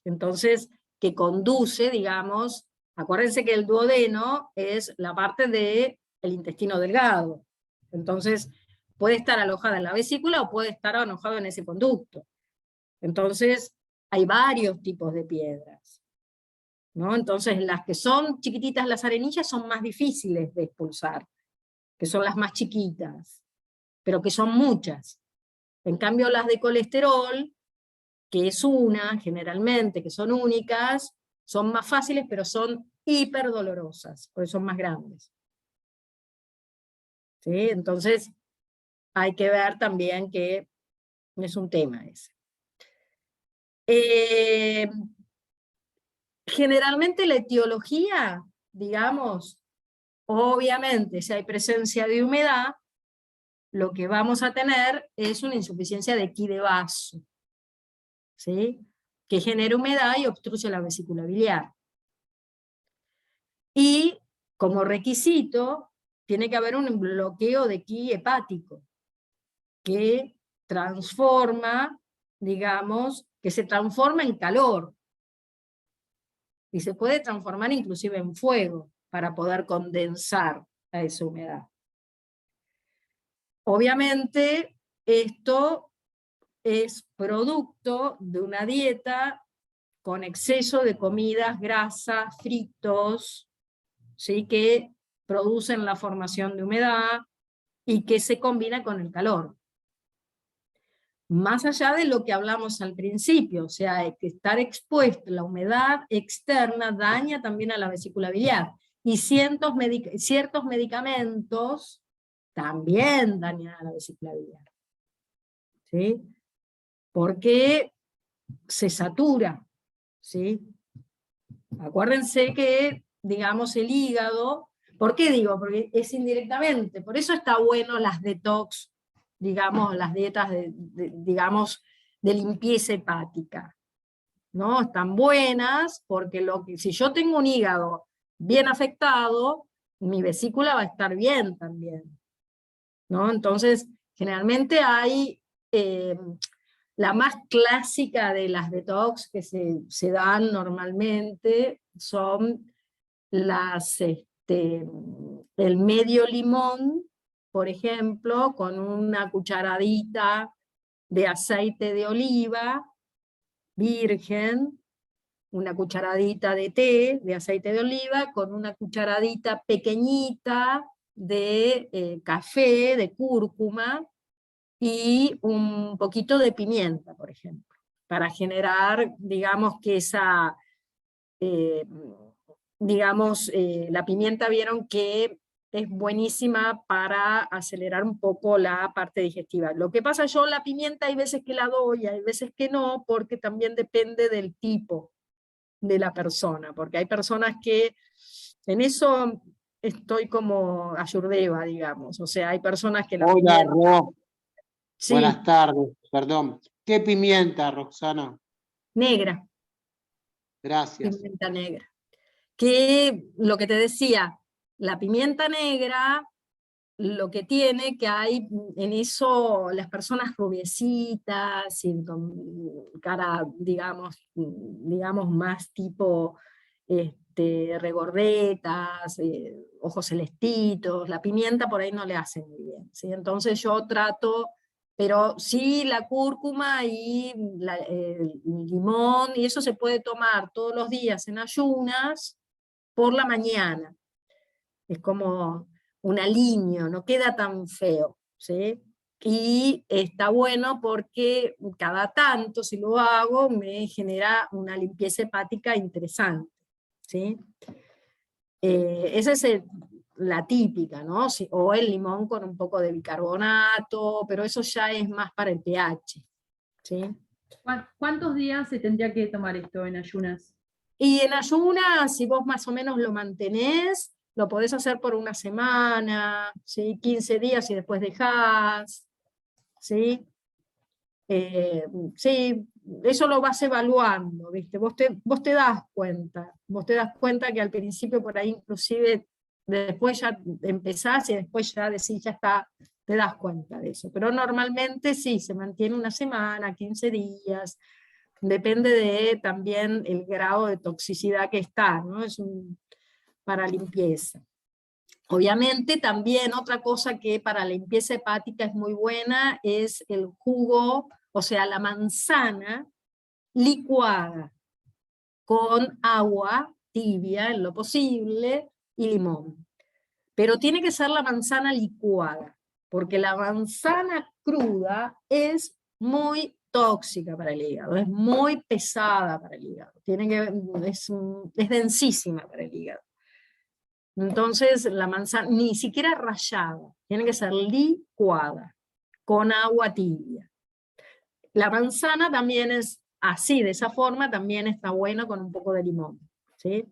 Entonces, que conduce, digamos, acuérdense que el duodeno es la parte del intestino delgado. Entonces, puede estar alojada en la vesícula o puede estar alojado en ese conducto. Entonces, hay varios tipos de piedras, ¿no? Entonces, las que son chiquititas, las arenillas, son más difíciles de expulsar, que son las más chiquitas, pero que son muchas. En cambio, las de colesterol, que es una, generalmente, que son únicas, son más fáciles, pero son hiper dolorosas, porque son más grandes. ¿Sí? Entonces, hay que ver también que es un tema ese. Generalmente la etiología, digamos, obviamente, si hay presencia de humedad, lo que vamos a tener es una insuficiencia de ki de vaso, ¿sí? Que genera humedad y obstruye la vesícula biliar. Y como requisito, tiene que haber un bloqueo de ki hepático, que transforma, digamos, que se transforma en calor, y se puede transformar inclusive en fuego, para poder condensar a esa humedad. Obviamente, esto es producto de una dieta con exceso de comidas, grasas, fritos, ¿sí? Que producen la formación de humedad y que se combina con el calor. Más allá de lo que hablamos al principio, o sea, que estar expuesto, la humedad externa daña también a la vesícula biliar, y ciertos medicamentos también dañan a la vesícula biliar, ¿sí? Porque se satura, ¿sí? Acuérdense que digamos, el hígado. ¿Por qué digo? Porque es indirectamente. Por eso está bueno las detox, digamos, las dietas digamos, de limpieza hepática, ¿no? Están buenas porque si yo tengo un hígado bien afectado, mi vesícula va a estar bien también, ¿no? Entonces, generalmente hay, la más clásica de las detox que se dan normalmente son el medio limón, por ejemplo, con una cucharadita de aceite de oliva virgen, una cucharadita de té de aceite de oliva, con una cucharadita pequeñita de café, de cúrcuma, y un poquito de pimienta, por ejemplo, para generar, digamos, que esa, la pimienta vieron que es buenísima para acelerar un poco la parte digestiva. Lo que pasa, yo la pimienta hay veces que la doy, hay veces que no, porque también depende del tipo de la persona, porque hay personas que en eso estoy como ayurdeva, digamos, o sea, hay personas que la Hola, pimienta... Ro. Sí, Buenas tardes, perdón. ¿Qué pimienta, Roxana? negra, Gracias. pimienta negra. Que lo que te decía, la pimienta negra, lo que tiene que hay en eso, las personas rubiecitas, y con cara, digamos más tipo regordetas, ojos celestitos, la pimienta por ahí no le hace muy bien, ¿sí? Entonces yo trato, pero sí la cúrcuma y el limón, y eso se puede tomar todos los días en ayunas, por la mañana. Es como un aliño, no queda tan feo, ¿sí? Y está bueno porque cada tanto, si lo hago, me genera una limpieza hepática interesante, ¿sí? Esa es la típica, ¿no? O el limón con un poco de bicarbonato, pero eso ya es más para el pH, ¿sí? ¿Cuántos días se tendría que tomar esto en ayunas? Y en ayunas, si vos más o menos lo mantenés, lo podés hacer por una semana, ¿sí? 15 días y después dejás, ¿sí? Sí, eso lo vas evaluando, ¿viste? Vos te das cuenta que al principio por ahí inclusive después ya empezás y después ya decís, ya está, te das cuenta de eso. Pero normalmente sí, se mantiene una semana, 15 días, depende de también el grado de toxicidad que está, ¿no? Para limpieza. Obviamente también otra cosa que para limpieza hepática es muy buena es el jugo, o sea, la manzana licuada con agua tibia en lo posible y limón. Pero tiene que ser la manzana licuada, porque la manzana cruda es muy tóxica para el hígado, es muy pesada para el hígado, es densísima para el hígado. Entonces la manzana, ni siquiera rallada, tiene que ser licuada con agua tibia. La manzana también es así, de esa forma también está buena con un poco de limón, ¿sí?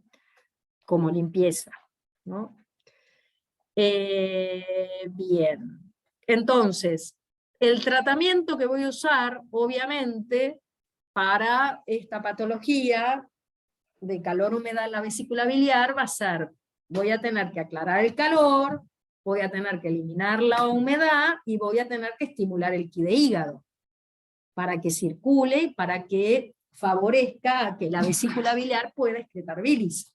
Como limpieza, ¿no? Bien, entonces, el tratamiento que voy a usar, obviamente, para esta patología de calor-humedad en la vesícula biliar va a ser, voy a tener que aclarar el calor, voy a tener que eliminar la humedad y voy a tener que estimular el ki de hígado para que circule y para que favorezca a que la vesícula biliar pueda excretar bilis.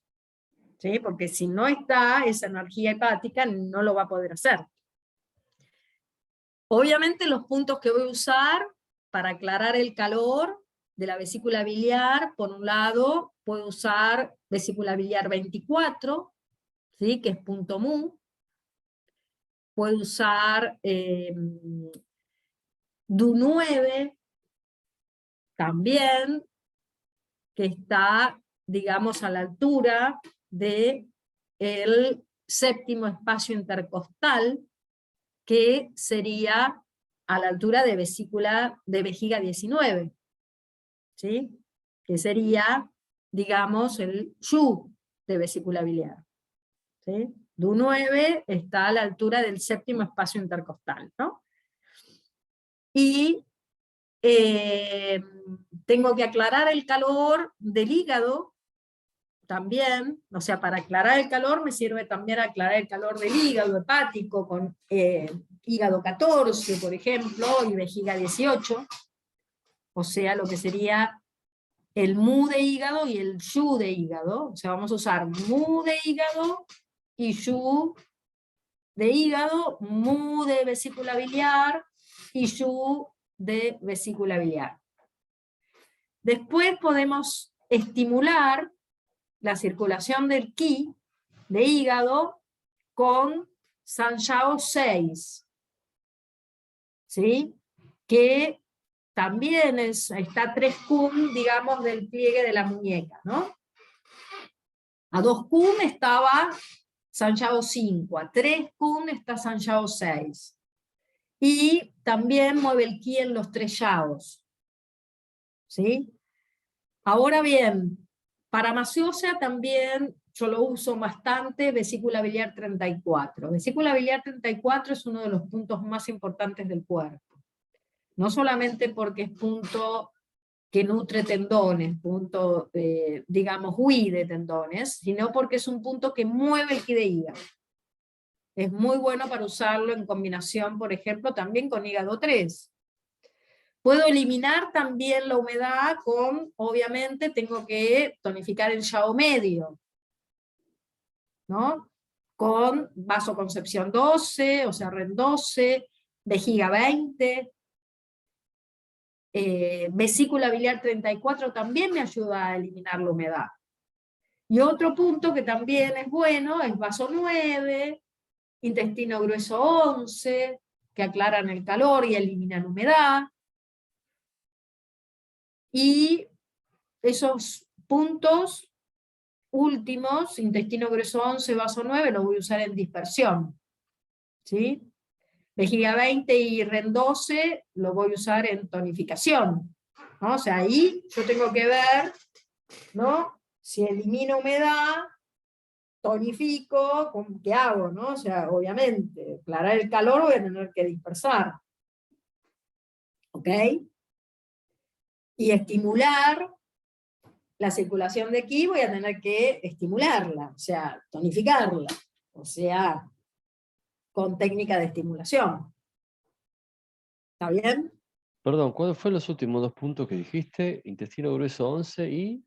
¿Sí? Porque si no está esa energía hepática, no lo va a poder hacer. Obviamente los puntos que voy a usar para aclarar el calor de la vesícula biliar, por un lado, puedo usar vesícula biliar 24, ¿sí? Que es punto mu. Puedo usar DU9, también, que está, digamos, a la altura del séptimo espacio intercostal, que sería a la altura de vejiga 19, ¿sí? Que sería, digamos, el Yu, de vesícula biliar. ¿Sí? DU9 está a la altura del séptimo espacio intercostal, ¿no? Y tengo que aclarar el calor del hígado también, o sea, para aclarar el calor me sirve también aclarar el calor del hígado hepático con hígado 14, por ejemplo, y vejiga 18, o sea, lo que sería el mu de hígado y el yu de hígado, o sea, vamos a usar mu de hígado y yu de hígado, mu de vesícula biliar y yu de vesícula biliar. Después podemos estimular la circulación del qi de hígado con Sanjiao 6, ¿sí? Que también está a 3 kun, digamos, del pliegue de la muñeca, ¿no? A 2 kun estaba Sanjiao 5, a 3 kun está Sanjiao 6. Y también mueve el qi en los 3 yaos, ¿sí? Ahora bien, para maseosa también yo lo uso bastante, vesícula biliar 34. Vesícula biliar 34 es uno de los puntos más importantes del cuerpo. No solamente porque es punto que nutre tendones, punto, digamos, Wi de tendones, sino porque es un punto que mueve el qi de hígado. Es muy bueno para usarlo en combinación, por ejemplo, también con hígado 3. Puedo eliminar también la humedad con, obviamente, tengo que tonificar el yao medio, ¿no? Con vasoconcepción 12, o sea, REN 12, vejiga 20, vesícula biliar 34 también me ayuda a eliminar la humedad. Y otro punto que también es bueno es vaso 9, intestino grueso 11, que aclaran el calor y eliminan humedad. Y esos puntos últimos, intestino grueso 11, vaso 9, los voy a usar en dispersión, ¿sí? Vejiga 20 y REN 12 lo voy a usar en tonificación, ¿no? O sea, ahí yo tengo que ver, ¿no? Si elimino humedad, tonifico, ¿qué hago, no? O sea, obviamente, aclarar el calor voy a tener que dispersar, ¿ok? Y estimular la circulación de qi voy a tener que estimularla, o sea, tonificarla, o sea, con técnica de estimulación. ¿Está bien? Perdón, ¿cuáles fueron los últimos 2 puntos que dijiste? Intestino grueso 11 y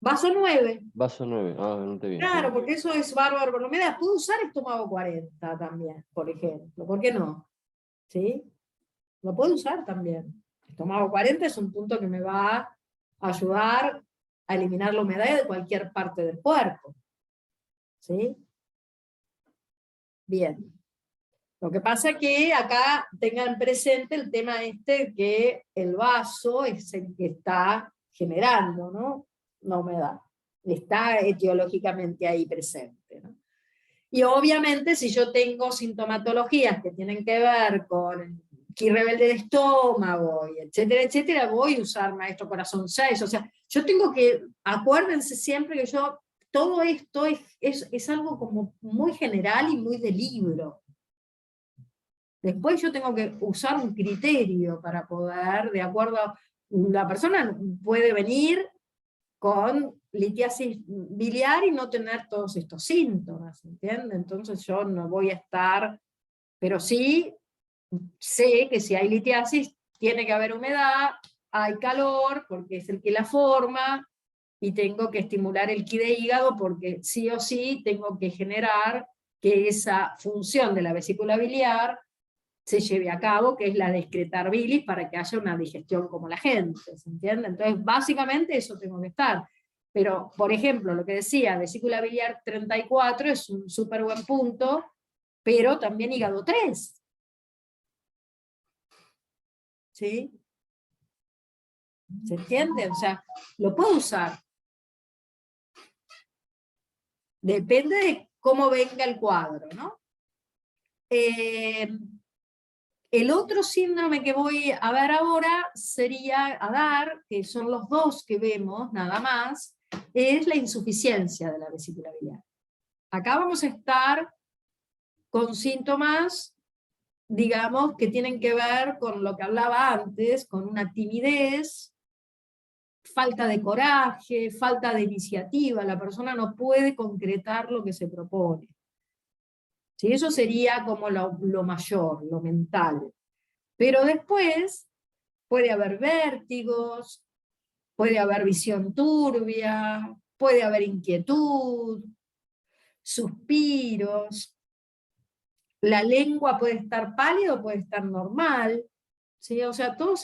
Vaso 9. vaso 9. Ah, no te vi. Claro, porque eso es bárbaro con humedad. Puedo usar estómago 40 también, por ejemplo. ¿Por qué no? ¿Sí? Lo puedo usar también. Estómago 40 es un punto que me va a ayudar a eliminar la humedad de cualquier parte del cuerpo. ¿Sí? Bien. Lo que pasa es que acá tengan presente el tema que el vaso es el que está generando, ¿no? La humedad. Está etiológicamente ahí presente, ¿no? Y obviamente si yo tengo sintomatologías que tienen que ver con qi rebelde de estómago, y etcétera, etcétera, voy a usar maestro corazón 6. O sea, yo tengo que, acuérdense siempre que todo esto es algo como muy general y muy de libro. Después yo tengo que usar un criterio para poder, de acuerdo a, la persona puede venir con litiasis biliar y no tener todos estos síntomas, ¿entiende? Entonces yo no voy a estar, pero sí sé que si hay litiasis tiene que haber humedad, hay calor, porque es el que la forma, y tengo que estimular el qi de hígado, porque sí o sí tengo que generar que esa función de la vesícula biliar se lleve a cabo, que es la de excretar bilis para que haya una digestión como la gente, ¿se entiende? Entonces, básicamente eso tengo que estar. Pero, por ejemplo, lo que decía, vesícula biliar 34 es un súper buen punto, pero también hígado 3. ¿Sí? ¿Se entiende? O sea, lo puedo usar. Depende de cómo venga el cuadro, ¿no? El otro síndrome que voy a ver ahora sería a dar, que son los dos que vemos, nada más, es la insuficiencia de la vesícula biliar. Acá vamos a estar con síntomas, digamos, que tienen que ver con lo que hablaba antes, con una timidez, falta de coraje, falta de iniciativa, la persona no puede concretar lo que se propone. ¿Sí? Eso sería como lo mayor, lo mental. Pero después puede haber vértigos, puede haber visión turbia, puede haber inquietud, suspiros, la lengua puede estar pálida o puede estar normal, ¿sí? O sea, todos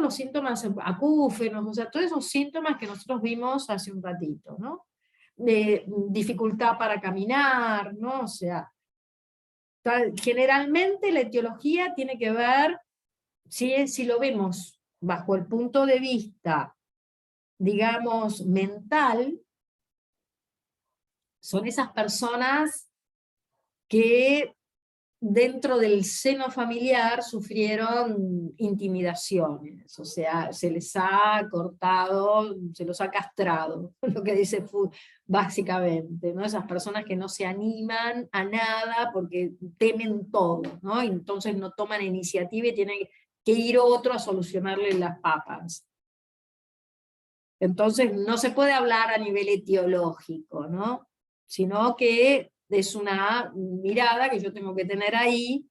los síntomas acúfenos, o sea, todos esos síntomas que nosotros vimos hace un ratito, ¿no? De dificultad para caminar, ¿no? O sea, generalmente la etiología tiene que ver, si lo vemos bajo el punto de vista, digamos, mental, son esas personas que dentro del seno familiar sufrieron intimidaciones, o sea, se les ha cortado, se los ha castrado, lo que dice básicamente, ¿no? Esas personas que no se animan a nada porque temen todo, ¿no? Y entonces no toman iniciativa y tienen que ir otro a solucionarle las papas. Entonces no se puede hablar a nivel etiológico, ¿no? Sino que es una mirada que yo tengo que tener ahí,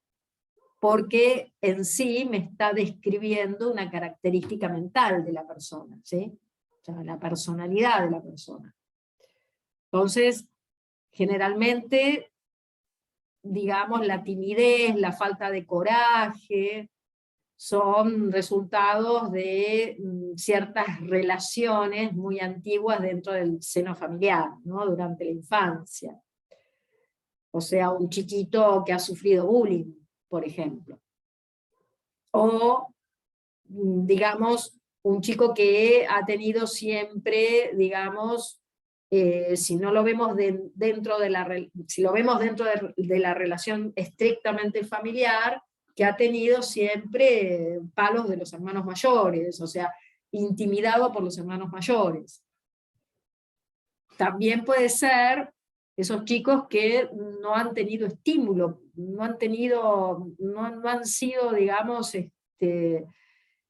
porque en sí me está describiendo una característica mental de la persona, ¿sí? O sea, la personalidad de la persona. Entonces, generalmente, digamos, la timidez, la falta de coraje, son resultados de ciertas relaciones muy antiguas dentro del seno familiar, ¿no? Durante la infancia. O sea, un chiquito que ha sufrido bullying, por ejemplo. O, digamos, un chico que ha tenido siempre, digamos, si no lo vemos si lo vemos dentro de la relación estrictamente familiar, que ha tenido siempre palos de los hermanos mayores, o sea, intimidado por los hermanos mayores. También puede ser esos chicos que no han tenido estímulo, no han sido, digamos,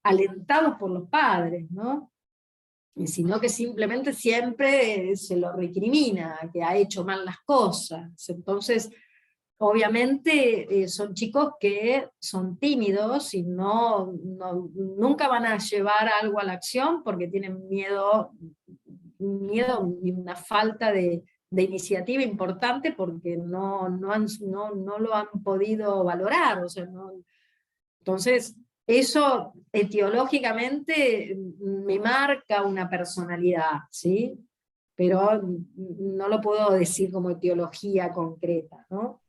alentados por los padres, ¿no? Sino que simplemente siempre se lo recrimina, que ha hecho mal las cosas. Entonces, obviamente son chicos que son tímidos y nunca van a llevar algo a la acción porque tienen miedo y una falta de iniciativa importante porque no lo han podido valorar. O sea, entonces, eso etiológicamente me marca una personalidad, ¿sí? Pero no lo puedo decir como etiología concreta, ¿no?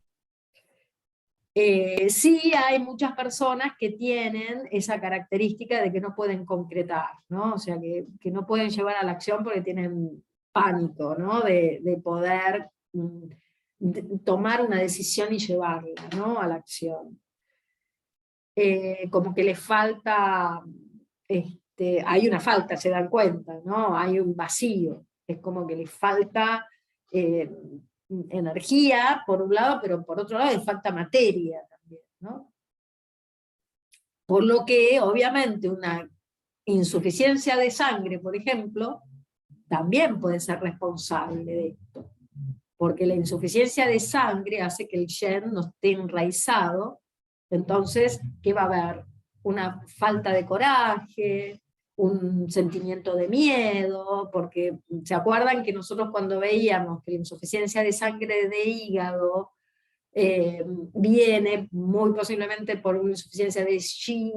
Sí hay muchas personas que tienen esa característica de que no pueden concretar, ¿no? O sea, que no pueden llevar a la acción porque tienen pánico, ¿no? De poder tomar una decisión y llevarla, ¿no? A la acción. Como que les falta, hay una falta, se dan cuenta, ¿no? Hay un vacío, es como que les falta energía, por un lado, pero por otro lado les falta materia también, ¿no? Por lo que, obviamente, una insuficiencia de sangre, por ejemplo, también puede ser responsable de esto, porque la insuficiencia de sangre hace que el gen no esté enraizado. Entonces, ¿qué va a haber? Una falta de coraje, un sentimiento de miedo, porque ¿se acuerdan que nosotros cuando veíamos que la insuficiencia de sangre de hígado viene muy posiblemente por una insuficiencia de shin,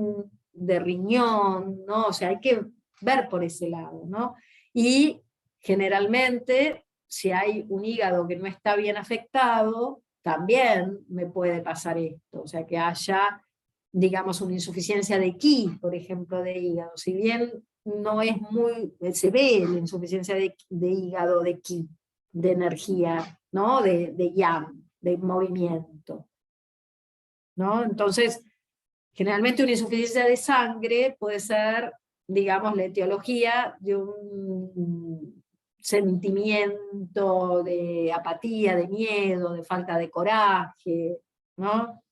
de riñón, ¿no? O sea, hay que ver por ese lado, ¿no? Y generalmente, si hay un hígado que no está bien afectado, también me puede pasar esto, o sea, que haya, digamos, una insuficiencia de Qi, por ejemplo, de hígado. Si bien no es muy, se ve la insuficiencia de hígado, de Qi, de energía, ¿no? De yang, de movimiento, ¿no? Entonces, generalmente una insuficiencia de sangre puede ser, digamos, la etiología de sentimiento de apatía, de miedo, de falta de coraje, ¿no?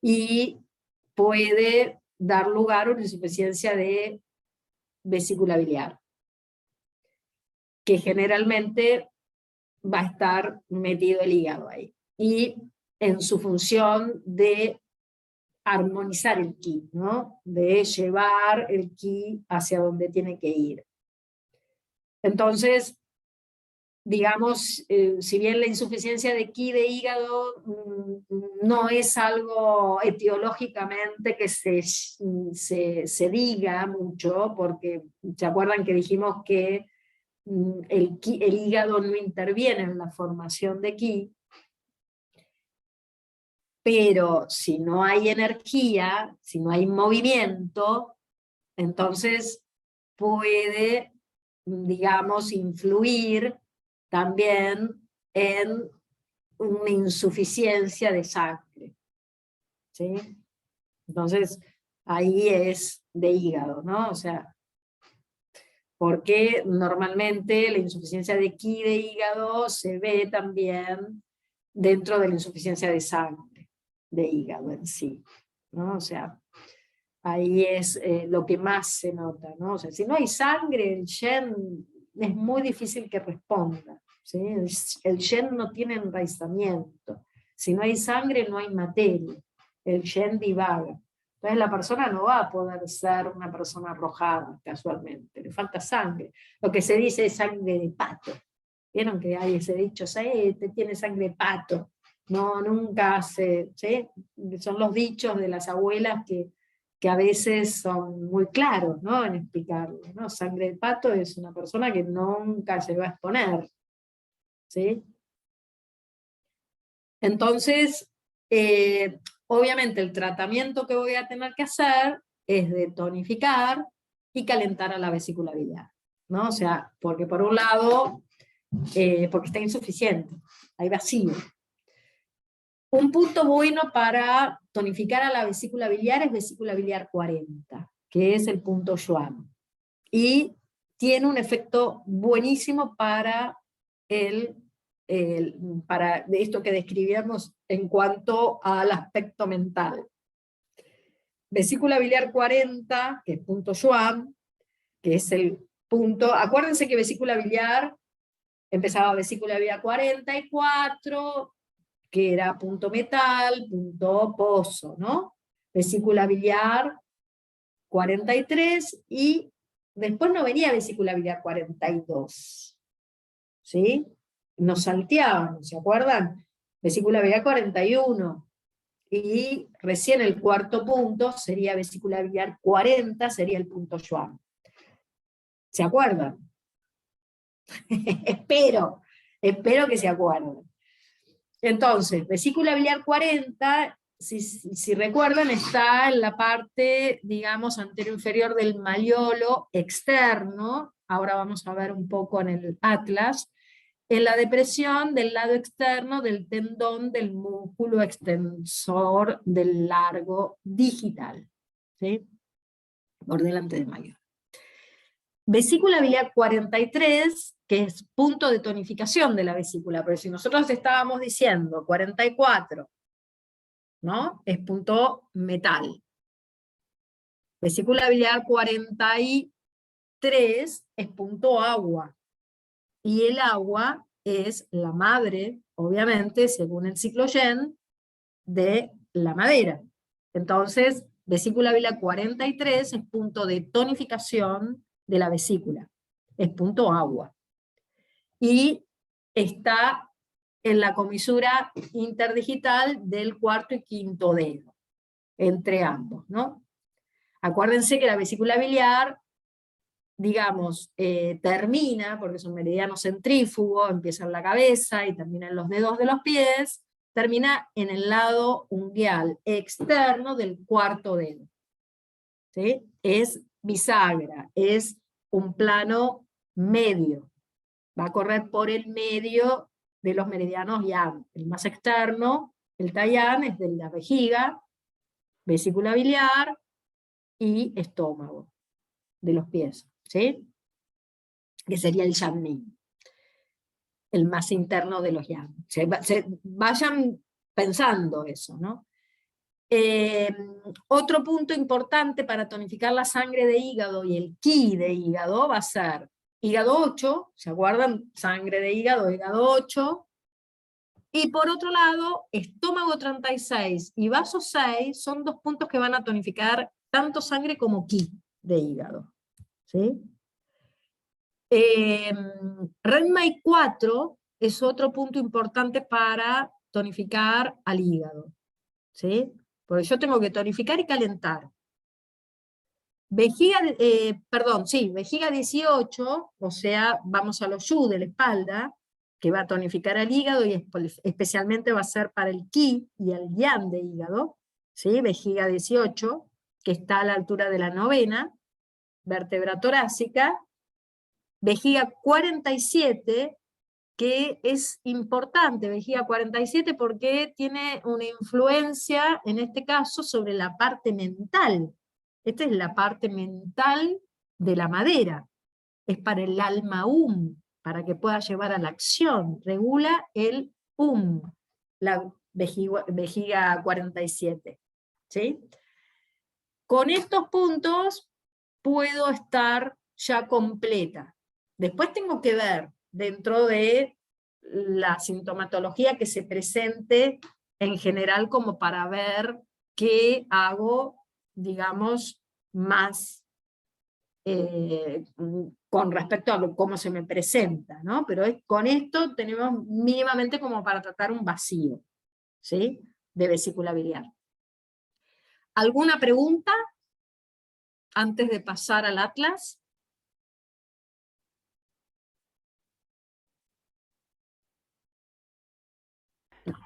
Y puede dar lugar a una insuficiencia de vesícula biliar, que generalmente va a estar metido el hígado ahí, y en su función de armonizar el ki, ¿no? De llevar el ki hacia donde tiene que ir. Entonces, digamos, si bien la insuficiencia de ki de hígado no es algo etiológicamente que se diga mucho, porque ¿se acuerdan que dijimos que el hígado no interviene en la formación de ki? Pero si no hay energía, si no hay movimiento, entonces puede, digamos, influir también en una insuficiencia de sangre, ¿sí? Entonces, ahí es de hígado, ¿no? O sea, porque normalmente la insuficiencia de ki de hígado se ve también dentro de la insuficiencia de sangre de hígado en sí, ¿no? O sea, ahí es lo que más se nota, ¿no? O sea, si no hay sangre, el Shen es muy difícil que responda, ¿sí? El Shen no tiene enraizamiento. Si no hay sangre, no hay materia. El Shen divaga. Entonces la persona no va a poder ser una persona arrojada casualmente, le falta sangre. Lo que se dice es sangre de pato. ¿Vieron que hay ese dicho? Te tiene sangre de pato. No, nunca se, ¿sí? Son los dichos de las abuelas que a veces son muy claros, ¿no? En explicarlo, ¿no? Sangre de pato es una persona que nunca se va a exponer, ¿sí? Entonces, obviamente el tratamiento que voy a tener que hacer es de tonificar y calentar a la vesícula biliar, ¿no? O sea, porque por un lado, porque está insuficiente, hay vacío. Un punto bueno para tonificar a la vesícula biliar es vesícula biliar 40, que es el punto Schwann. Y tiene un efecto buenísimo para para esto que describíamos en cuanto al aspecto mental. Vesícula biliar 40, que es punto Schwann, que es el punto, acuérdense que vesícula biliar empezaba vesícula biliar 44, que era punto metal, punto pozo, ¿no? Vesícula biliar 43, y después no venía vesícula biliar 42, ¿sí? Nos salteábamos, ¿se acuerdan? Vesícula biliar 41, y recién el cuarto punto sería vesícula biliar 40, sería el punto Schwann. ¿Se acuerdan? espero que se acuerden. Entonces, vesícula biliar 40, si recuerdan, está en la parte, digamos, anterior-inferior del maliolo externo. Ahora vamos a ver un poco en el atlas, en la depresión del lado externo del tendón del músculo extensor del largo digital, ¿sí? Por delante del maliolo. Vesícula biliar 43, que es punto de tonificación de la vesícula, pero si nosotros estábamos diciendo 44, ¿no? Es punto metal. Vesícula biliar 43 es punto agua, y el agua es la madre, obviamente, según el ciclo Shen, de la madera. Entonces, vesícula biliar 43 es punto de tonificación de la vesícula, es punto agua. Y está en la comisura interdigital del cuarto y quinto dedo, entre ambos, ¿no? Acuérdense que la vesícula biliar, digamos, termina, porque es un meridiano centrífugo, empieza en la cabeza y termina en los dedos de los pies, termina en el lado unguial externo del cuarto dedo, ¿sí? Es bisagra, es un plano medio, va a correr por el medio de los meridianos yang. El más externo, el Taiyan, es de la vejiga, vesícula biliar y estómago de los pies, ¿sí? que sería el Yanmin, el más interno de los yang. Vayan pensando eso, ¿no? Otro punto importante para tonificar la sangre de hígado y el ki de hígado va a ser hígado 8, ¿se acuerdan? Sangre de hígado, hígado 8. Y por otro lado, estómago 36 y vaso 6 son dos puntos que van a tonificar tanto sangre como ki de hígado. ¿Sí? Renmei 4 es otro punto importante para tonificar al hígado. ¿Sí? Porque yo tengo que tonificar y calentar. Vejiga, vejiga 18, o sea, vamos a los yu de la espalda, que va a tonificar al hígado y especialmente va a ser para el ki y el yang de hígado, ¿sí? Vejiga 18, que está a la altura de la 9ª vértebra torácica. Vejiga 47, que es importante, vejiga 47, porque tiene una influencia, en este caso, sobre la parte mental. Esta es la parte mental de la madera. Es para el alma para que pueda llevar a la acción. Regula el la vejiga 47. ¿Sí? Con estos puntos puedo estar ya completa. Después tengo que ver, dentro de la sintomatología que se presente en general, como para ver qué hago, digamos, más con respecto a cómo se me presenta, ¿no? Pero con esto tenemos mínimamente como para tratar un vacío, ¿sí? De vesícula biliar. ¿Alguna pregunta antes de pasar al atlas?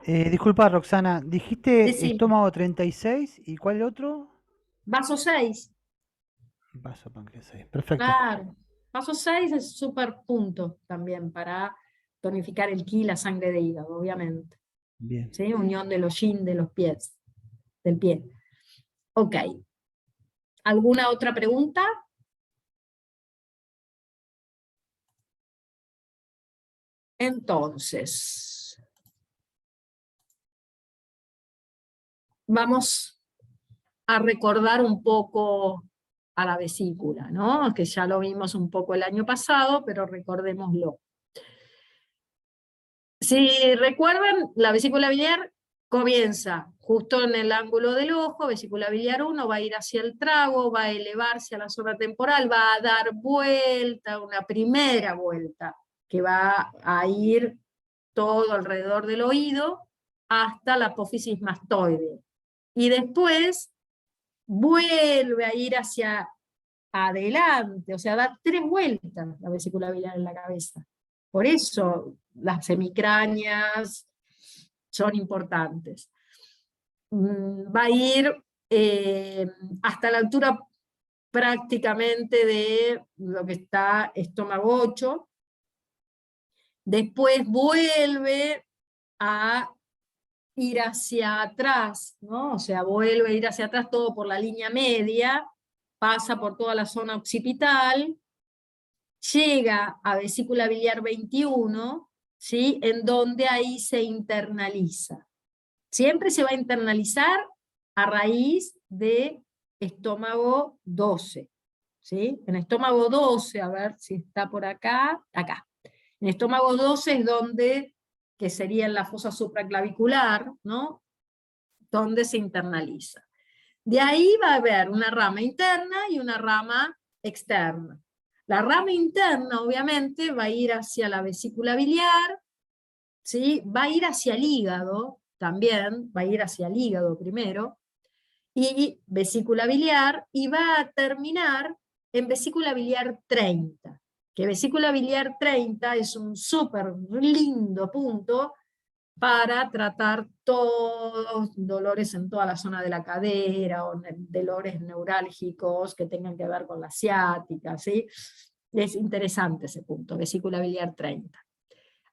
Disculpa, Roxana, dijiste Decime. estómago 36 y ¿cuál el otro? Vaso 6. Vaso páncreas 6, perfecto. Claro. Vaso 6 es súper punto también para tonificar el ki, la sangre de hígado, obviamente. Bien. ¿Sí? Unión de los yin de los pies, del pie. Ok. ¿Alguna otra pregunta? Entonces, vamos a recordar un poco a la vesícula, ¿no? Que ya lo vimos un poco el año pasado, pero recordémoslo. Si recuerdan, la vesícula biliar comienza justo en el ángulo del ojo, vesícula biliar 1, va a ir hacia el trago, va a elevarse a la zona temporal, va a dar vuelta, una primera vuelta, que va a ir todo alrededor del oído hasta la apófisis mastoide. Y después vuelve a ir hacia adelante, o sea, da 3 vueltas la vesícula biliar en la cabeza. Por eso las semicráneas son importantes. Va a ir hasta la altura prácticamente de lo que está estómago 8. Después vuelve a ir hacia atrás, ¿no? O sea, vuelve a ir hacia atrás todo por la línea media, pasa por toda la zona occipital, llega a vesícula biliar 21, ¿sí? En donde ahí se internaliza. Siempre se va a internalizar a raíz de estómago 12. ¿Sí? En estómago 12, a ver si está por acá, acá. En estómago 12 es donde, que sería en la fosa supraclavicular, ¿no? Donde se internaliza. De ahí va a haber una rama interna y una rama externa. La rama interna, obviamente, va a ir hacia la vesícula biliar, ¿sí? Va a ir hacia el hígado, también, va a ir hacia el hígado primero, y vesícula biliar, y va a terminar en vesícula biliar 30, que vesícula biliar 30 es un súper lindo punto para tratar todos dolores en toda la zona de la cadera, o dolores neurálgicos que tengan que ver con la ciática, ¿sí? Es interesante ese punto, vesícula biliar 30.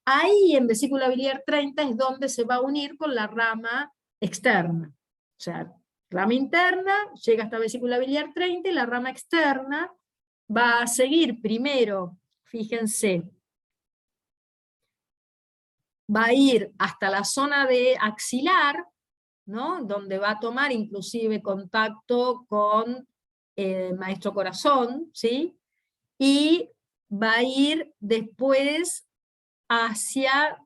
Ahí en vesícula biliar 30 es donde se va a unir con la rama externa. O sea, rama interna llega hasta vesícula biliar 30 y la rama externa va a seguir primero fíjense, va a ir hasta la zona de axilar, ¿no? Donde va a tomar inclusive contacto con Maestro Corazón, ¿sí? Y va a ir después hacia,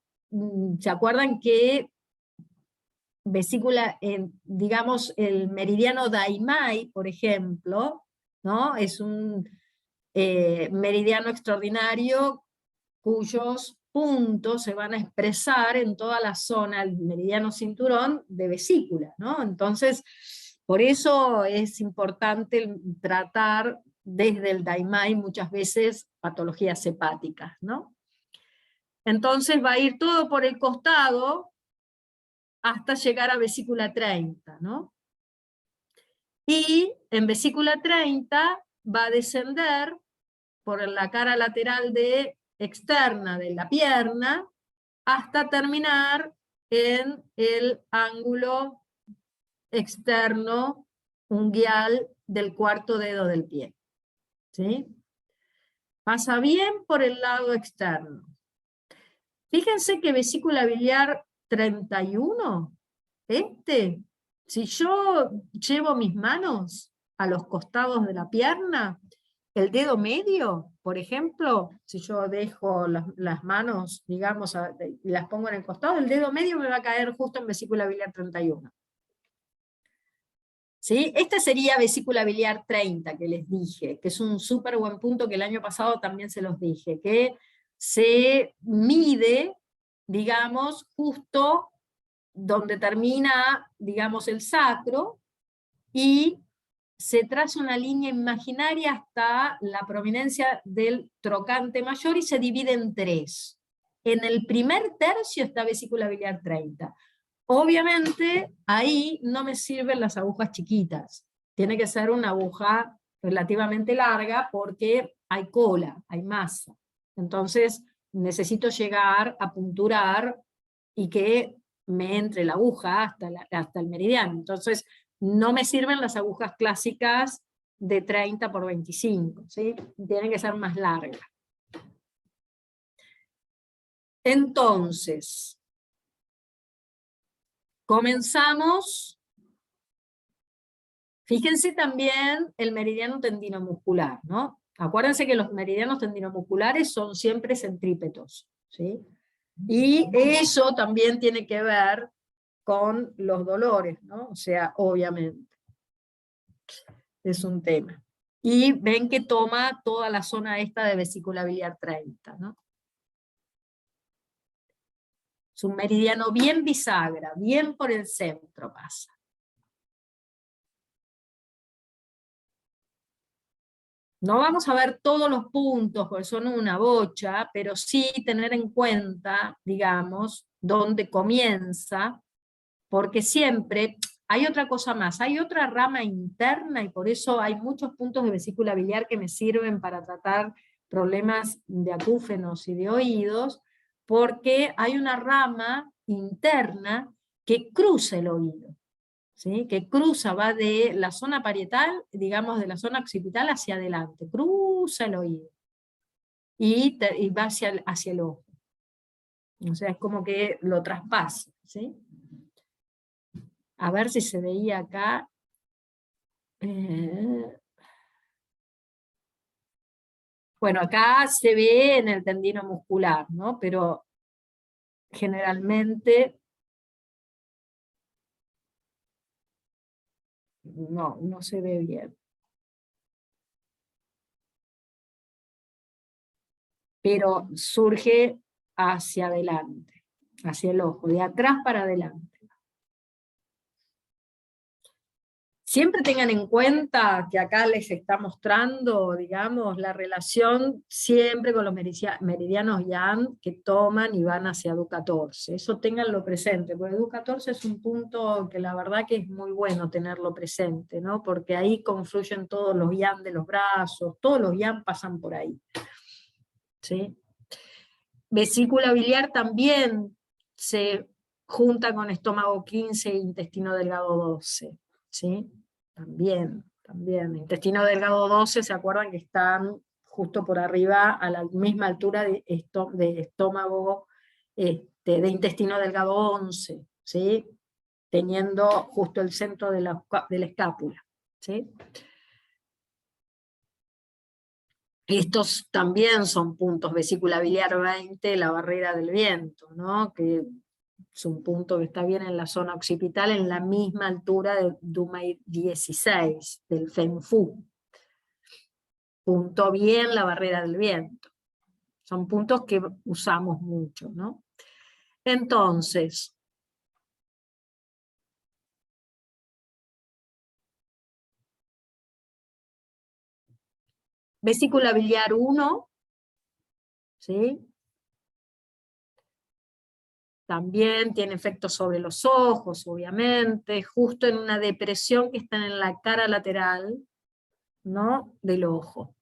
¿se acuerdan que vesícula, digamos, el meridiano Daimai, por ejemplo, ¿no? Es un meridiano extraordinario cuyos puntos se van a expresar en toda la zona, el meridiano cinturón de vesícula, ¿no? Entonces, por eso es importante tratar desde el Daimai muchas veces patologías hepáticas, ¿no? Entonces va a ir todo por el costado hasta llegar a vesícula 30, ¿no? Y en vesícula 30 va a descender por la cara lateral externa de la pierna hasta terminar en el ángulo externo unguial del cuarto dedo del pie. ¿Sí? Pasa bien por el lado externo. Fíjense que vesícula biliar 31, si yo llevo mis manos a los costados de la pierna, el dedo medio, por ejemplo, si yo dejo las manos, digamos, y las pongo en el costado, el dedo medio me va a caer justo en vesícula biliar 31. ¿Sí? Esta sería vesícula biliar 30 que les dije, que es un súper buen punto que el año pasado también se los dije, que se mide, digamos, justo donde termina, digamos, el sacro, y se traza una línea imaginaria hasta la prominencia del trocante mayor y se divide en 3. En el primer tercio está vesícula biliar 30. Obviamente, ahí no me sirven las agujas chiquitas. Tiene que ser una aguja relativamente larga porque hay cola, hay masa. Entonces, necesito llegar a punturar y que me entre la aguja hasta el meridiano. Entonces, no me sirven las agujas clásicas de 30 por 25, ¿sí? Tienen que ser más largas. Entonces, comenzamos. Fíjense también el meridiano tendinomuscular, ¿no? Acuérdense que los meridianos tendinomusculares son siempre centrípetos, ¿sí? Y eso también tiene que ver con los dolores, ¿no? O sea, obviamente. Es un tema. Y ven que toma toda la zona esta de vesícula biliar 30, ¿no? Es un meridiano bien bisagra, bien por el centro pasa. No vamos a ver todos los puntos, porque son una bocha, pero sí tener en cuenta, digamos, dónde comienza, porque siempre hay otra cosa más, hay otra rama interna, y por eso hay muchos puntos de vesícula biliar que me sirven para tratar problemas de acúfenos y de oídos, porque hay una rama interna que cruza el oído. ¿Sí? Que cruza, va de la zona parietal, digamos de la zona occipital hacia adelante, cruza el oído, y va hacia el ojo. O sea, es como que lo traspasa, ¿sí? A ver si se veía acá. Bueno, acá se ve en el tendino muscular, ¿no? Pero generalmente no se ve bien. Pero surge hacia adelante, hacia el ojo, de atrás para adelante. Siempre tengan en cuenta que acá les está mostrando, digamos, la relación siempre con los meridianos Yang que toman y van hacia DU14. Eso ténganlo presente, porque DU14 es un punto que la verdad que es muy bueno tenerlo presente, ¿no? Porque ahí confluyen todos los Yang de los brazos, todos los Yang pasan por ahí. ¿Sí? Vesícula biliar también se junta con estómago 15 e intestino delgado 12. ¿Sí? También. Intestino delgado 12, ¿se acuerdan que están justo por arriba, a la misma altura de estómago, de intestino delgado 11, ¿sí? Teniendo justo el centro de la escápula, ¿sí? Estos también son puntos, vesícula biliar 20, la barrera del viento, ¿no? Que es un punto que está bien en la zona occipital, en la misma altura de Dumai 16, del Feng Fu. Punto bien la barrera del viento. Son puntos que usamos mucho, ¿no? Entonces, vesícula biliar 1, ¿sí? También tiene efectos sobre los ojos, obviamente, justo en una depresión que está en la cara lateral, ¿no? Del ojo.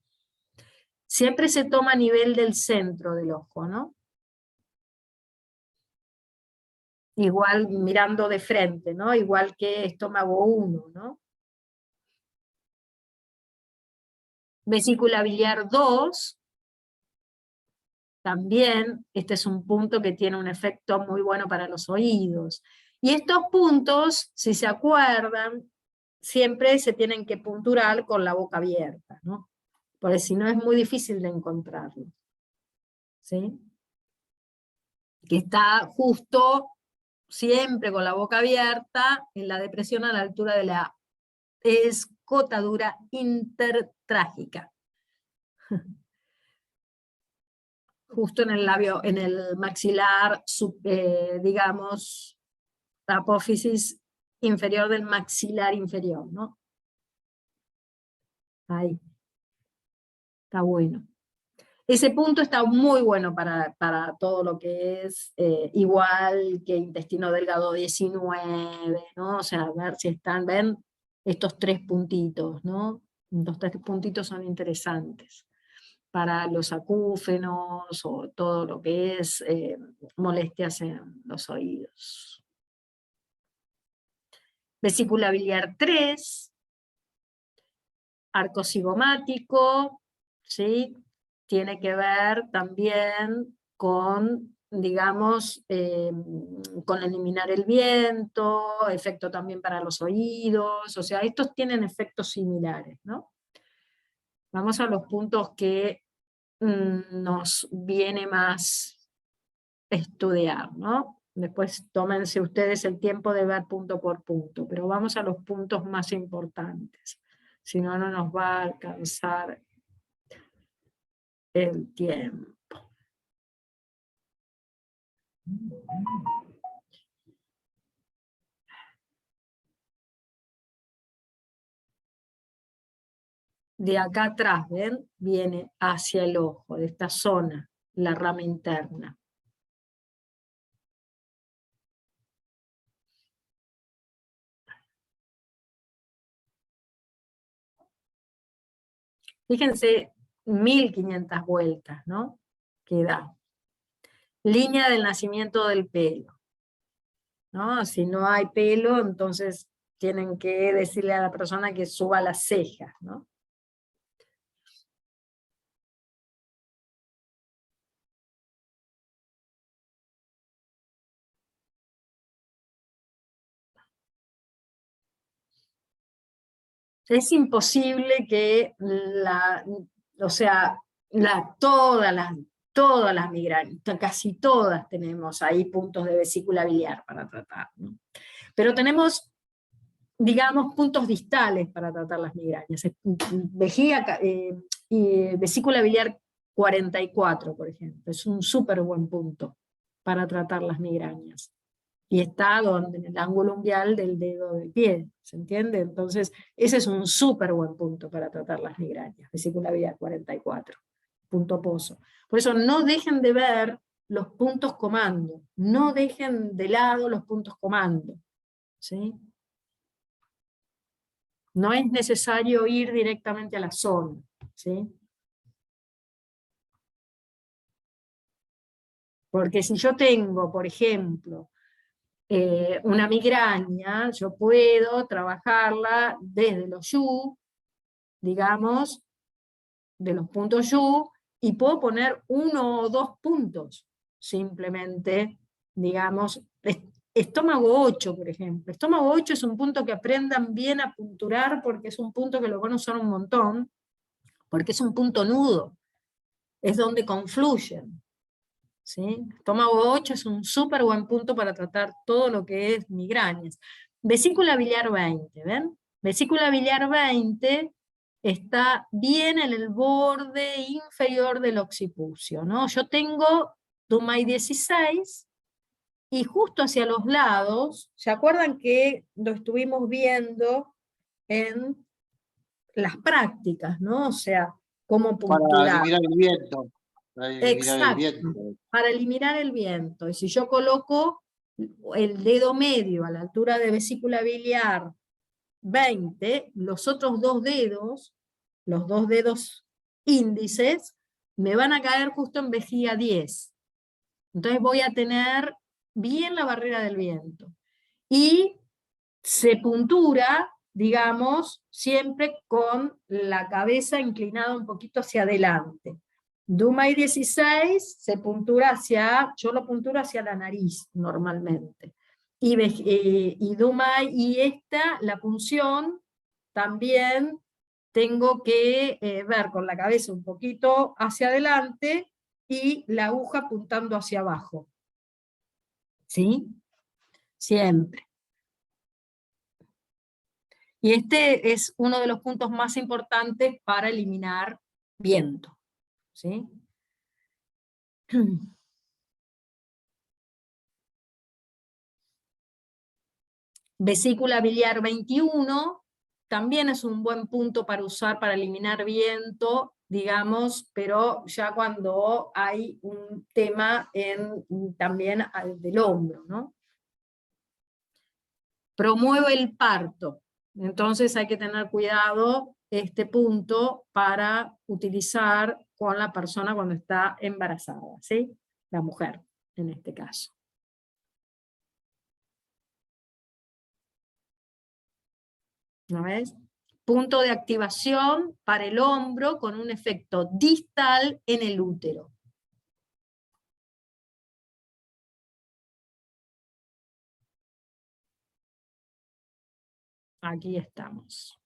Siempre se toma a nivel del centro del ojo, ¿no? Igual mirando de frente, ¿no? Igual que estómago 1, ¿no? Vesícula biliar 2, también, este es un punto que tiene un efecto muy bueno para los oídos. Y estos puntos, si se acuerdan, siempre se tienen que punturar con la boca abierta, ¿no? Porque si no es muy difícil de encontrarlo. ¿Sí? Que está justo, siempre con la boca abierta, en la depresión a la altura de la escotadura intertrágica. Justo en el labio, en el maxilar, digamos, la apófisis inferior del maxilar inferior, ¿no? Ahí. Está bueno. Ese punto está muy bueno para todo lo que es igual que intestino delgado 19, ¿no? O sea, a ver si están, ven estos 3 puntitos, ¿no? Los 3 puntitos son interesantes para los acúfenos o todo lo que es molestias en los oídos. Vesícula biliar 3, arco cigomático, ¿sí? Tiene que ver también con, digamos, con eliminar el viento, efecto también para los oídos, o sea, estos tienen efectos similares, ¿no? Vamos a los puntos que nos viene más estudiar, ¿no? Después tómense ustedes el tiempo de ver punto por punto, pero vamos a los puntos más importantes, si no, no nos va a alcanzar el tiempo. De acá atrás, ¿ven? Viene hacia el ojo, de esta zona, la rama interna. Fíjense, 1500 vueltas, ¿no? Que da. Línea del nacimiento del pelo, ¿no? Si no hay pelo, entonces tienen que decirle a la persona que suba las cejas, ¿no? Es imposible que todas las migrañas, casi todas tenemos ahí puntos de vesícula biliar para tratar, ¿no? Pero tenemos, digamos, puntos distales para tratar las migrañas. Vesícula biliar 44, por ejemplo, es un súper buen punto para tratar las migrañas. Y está donde, en el ángulo umbial del dedo del pie, ¿se entiende? Entonces, ese es un súper buen punto para tratar las migrañas, vesícula biliar 44, punto pozo. Por eso no dejen de ver los puntos comando, no dejen de lado los puntos comando, ¿sí? No es necesario ir directamente a la zona, ¿sí? Porque si yo tengo, por ejemplo, una migraña, yo puedo trabajarla desde los yu, digamos, de los puntos yu, y puedo poner 1 o 2 puntos, simplemente, digamos, estómago 8, por ejemplo. Estómago 8 es un punto que aprendan bien a punturar, porque es un punto que lo van a usar un montón, porque es un punto nudo, es donde confluyen. ¿Sí? Estómago 8 es un súper buen punto para tratar todo lo que es migrañas. Vesícula biliar 20, ¿ven? Vesícula biliar 20 está bien en el borde inferior del occipucio, ¿no? Yo tengo Dumay 16, y justo hacia los lados, ¿se acuerdan que lo estuvimos viendo en las prácticas, ¿no? O sea, cómo Para punturar. eliminar el viento. Para eliminar el Exacto, viento. para eliminar el viento. Y si yo coloco el dedo medio a la altura de vesícula biliar 20, los otros dos dedos, los dos dedos índices, me van a caer justo en vejiga 10. Entonces voy a tener bien la barrera del viento. Y se puntura, digamos, siempre con la cabeza inclinada un poquito hacia adelante. Dumay 16 se puntura hacia, yo lo punturo hacia la nariz normalmente. Y Dumay y la punción también tengo que ver con la cabeza un poquito hacia adelante y la aguja apuntando hacia abajo. ¿Sí? Siempre. Y este es uno de los puntos más importantes para eliminar viento. ¿Sí? Vesícula biliar 21, también es un buen punto para usar para eliminar viento, digamos, pero ya cuando hay un tema también del hombro, ¿no? Promueve el parto, entonces hay que tener cuidado este punto para utilizar con la persona cuando está embarazada, ¿sí? La mujer, en este caso. ¿No ves? Punto de activación para el hombro con un efecto distal en el útero. Aquí estamos.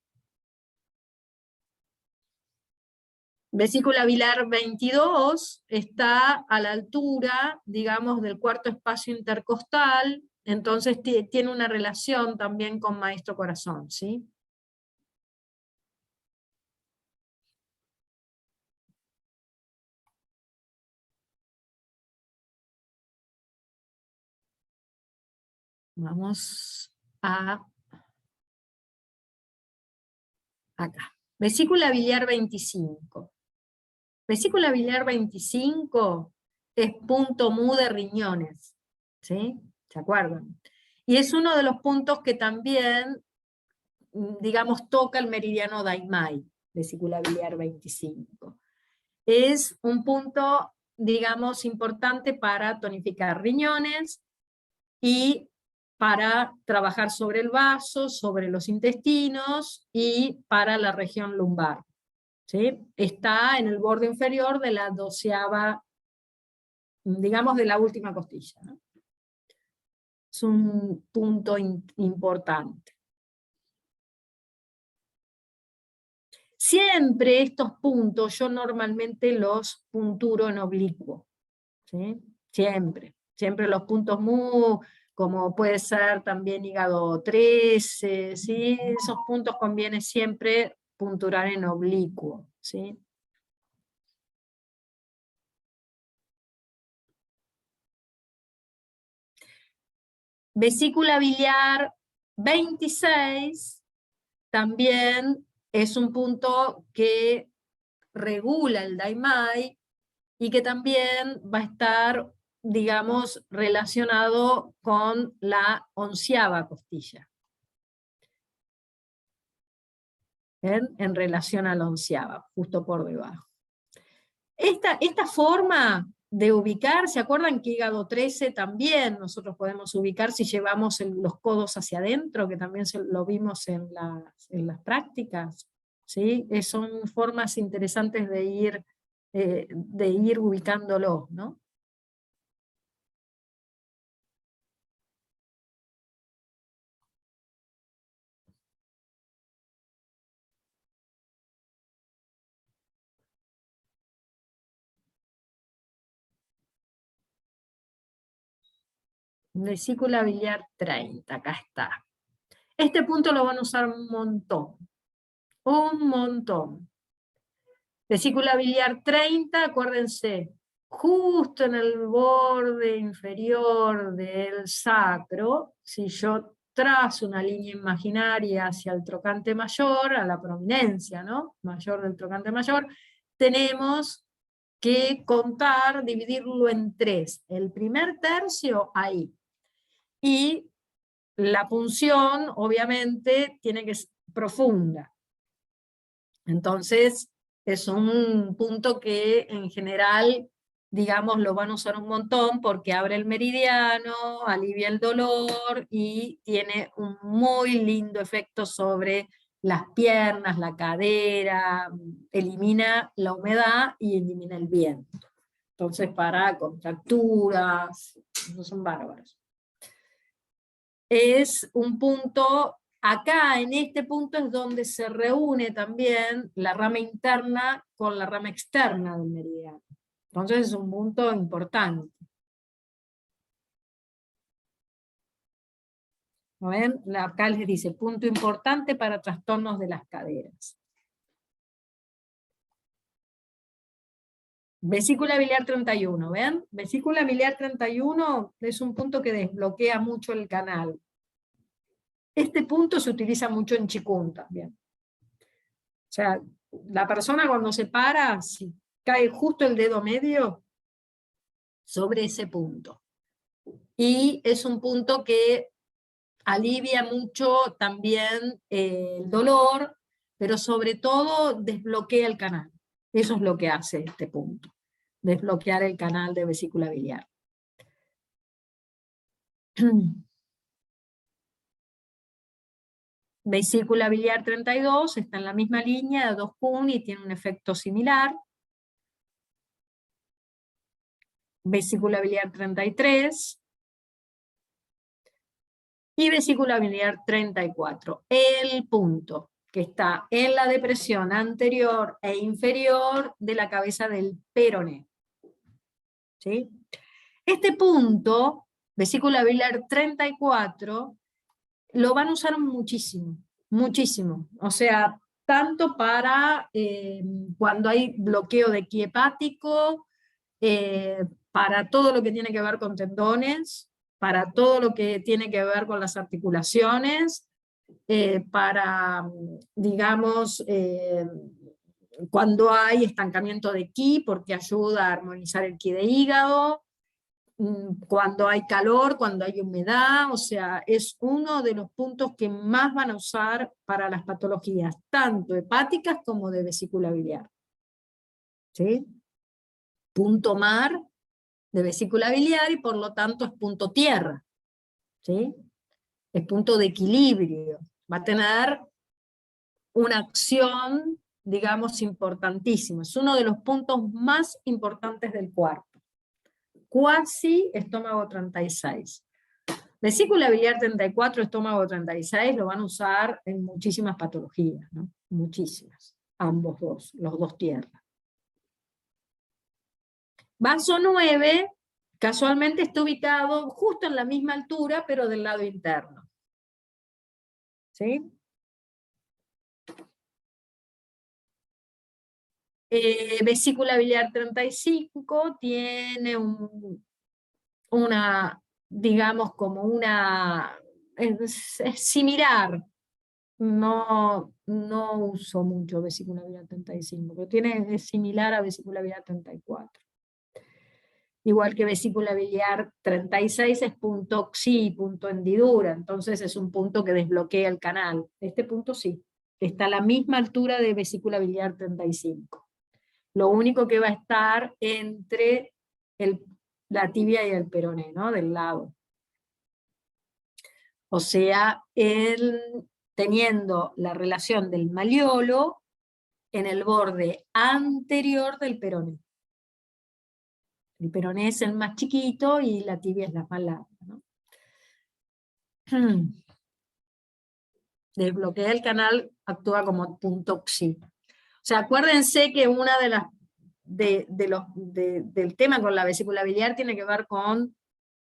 Vesícula biliar 22 está a la altura, digamos, del cuarto espacio intercostal, entonces tiene una relación también con maestro corazón, ¿sí? Vamos a acá. Vesícula biliar 25. Vesícula biliar 25 es punto mu de riñones, ¿sí? ¿Se acuerdan? Y es uno de los puntos que también, digamos, toca el meridiano Daimai, vesícula biliar 25. Es un punto, digamos, importante para tonificar riñones y para trabajar sobre el vaso, sobre los intestinos y para la región lumbar. ¿Sí? Está en el borde inferior de la 12ª, digamos, de la última costilla, ¿no? Es un punto importante. Siempre estos puntos yo normalmente los punturo en oblicuo, ¿sí? Siempre los puntos mu, como puede ser también hígado 13, ¿sí? Esos puntos conviene siempre punturar en oblicuo, ¿sí? Vesícula biliar 26 también es un punto que regula el Daimai y que también va a estar, digamos, relacionado con la 11ª costilla. ¿Ven? En relación a la 11ª, justo por debajo. Esta forma de ubicar, ¿se acuerdan que hígado 13 también nosotros podemos ubicar si llevamos los codos hacia adentro, que también lo vimos en las prácticas? ¿sí? Son formas interesantes de ir ubicándolo, ¿no? Vesícula biliar 30, acá está. Este punto lo van a usar un montón. Un montón. Vesícula biliar 30, acuérdense, justo en el borde inferior del sacro, si yo trazo una línea imaginaria hacia el trocante mayor, a la prominencia, ¿no? Mayor del trocante mayor, tenemos que contar, dividirlo en 3. El primer tercio ahí. Y la punción, obviamente, tiene que ser profunda. Entonces, es un punto que en general, digamos, lo van a usar un montón porque abre el meridiano, alivia el dolor y tiene un muy lindo efecto sobre las piernas, la cadera, elimina la humedad y elimina el viento. Entonces, para contracturas, no son bárbaros. Es un punto, acá en este punto es donde se reúne también la rama interna con la rama externa del meridiano. Entonces es un punto importante. ¿No ven? Acá les dice, punto importante para trastornos de las caderas. Vesícula biliar 31, ¿ven? Vesícula biliar 31 es un punto que desbloquea mucho el canal. Este punto se utiliza mucho en Qigong también. O sea, la persona cuando se para, si cae justo el dedo medio sobre ese punto. Y es un punto que alivia mucho también el dolor, pero sobre todo desbloquea el canal. Eso es lo que hace este punto, desbloquear el canal de vesícula biliar. Vesícula biliar 32 está en la misma línea de 2 Kun y tiene un efecto similar. Vesícula biliar 33. Y vesícula biliar 34. El punto que está en la depresión anterior e inferior de la cabeza del peroné. ¿Sí? Este punto, vesícula biliar 34, lo van a usar muchísimo, muchísimo. O sea, tanto para cuando hay bloqueo de ki hepático, para todo lo que tiene que ver con tendones, para todo lo que tiene que ver con las articulaciones, para, digamos, cuando hay estancamiento de ki, porque ayuda a armonizar el ki de hígado, cuando hay calor, cuando hay humedad, o sea, es uno de los puntos que más van a usar para las patologías, tanto hepáticas como de vesícula biliar. ¿Sí? Punto mar de vesícula biliar y por lo tanto es punto tierra. ¿Sí? Es punto de equilibrio. Va a tener una acción, digamos, importantísima. Es uno de los puntos más importantes del cuerpo. Cuasi estómago 36. Vesícula biliar 34, estómago 36, lo van a usar en muchísimas patologías, ¿no? Muchísimas. Ambos dos, los dos tierras. Vaso 9, casualmente está ubicado justo en la misma altura, pero del lado interno. ¿Sí? Vesícula biliar 35 tiene una, digamos, como una, es similar, no uso mucho vesícula biliar 35, pero es similar a vesícula biliar 34. Igual que vesícula biliar 36 es punto xi, punto hendidura, entonces es un punto que desbloquea el canal. Este punto sí, está a la misma altura de vesícula biliar 35. Lo único que va a estar entre la tibia y el peroné, ¿no? Del lado. O sea, teniendo la relación del maliolo en el borde anterior del peroné. El peroné es el más chiquito y la tibia es la más larga, ¿no? Desbloquea el canal, actúa como punto psi. O sea, acuérdense que una de las del tema con la vesícula biliar tiene que ver con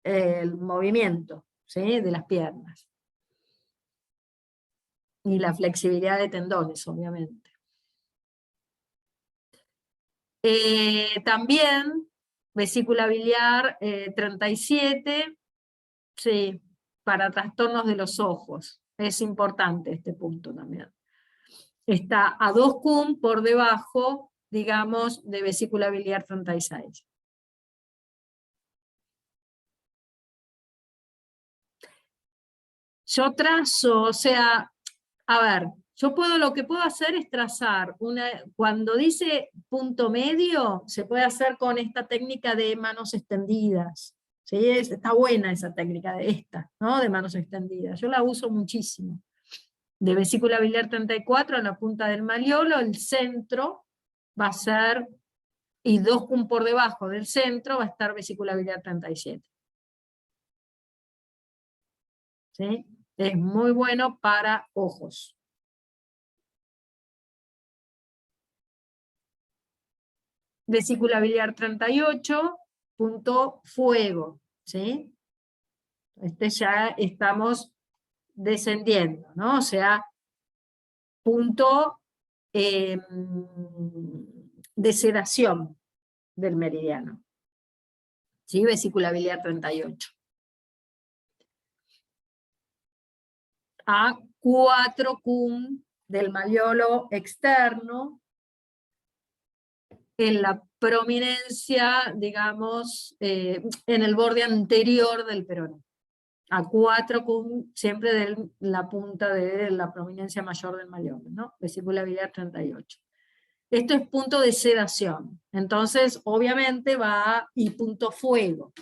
el movimiento, ¿sí?, de las piernas. Y la flexibilidad de tendones, obviamente. También, vesícula biliar 37, sí, para trastornos de los ojos. Es importante este punto también. Está a 2 cum por debajo, digamos, de vesícula biliar 36. Yo trazo, o sea, a ver, lo que puedo hacer es trazar cuando dice punto medio, se puede hacer con esta técnica de manos extendidas. ¿Sí? Está buena esa técnica de esta, ¿no? De manos extendidas. Yo la uso muchísimo. De vesícula biliar 34 a la punta del malleolo, el centro va a ser, y 2 cum por debajo del centro va a estar vesícula biliar 37. ¿Sí? Es muy bueno para ojos. Vesícula biliar 38, punto fuego, ¿sí? Ya estamos descendiendo, ¿no? O sea, punto de sedación del meridiano. ¿Sí? Vesícula biliar 38. A 4 cum del malleolo externo, en la prominencia, digamos, en el borde anterior del peroné. A 4 cum, siempre de la punta de la prominencia mayor del malleolo, ¿no? Vesícula biliar 38. Esto es punto de sedación. Entonces, obviamente y punto fuego.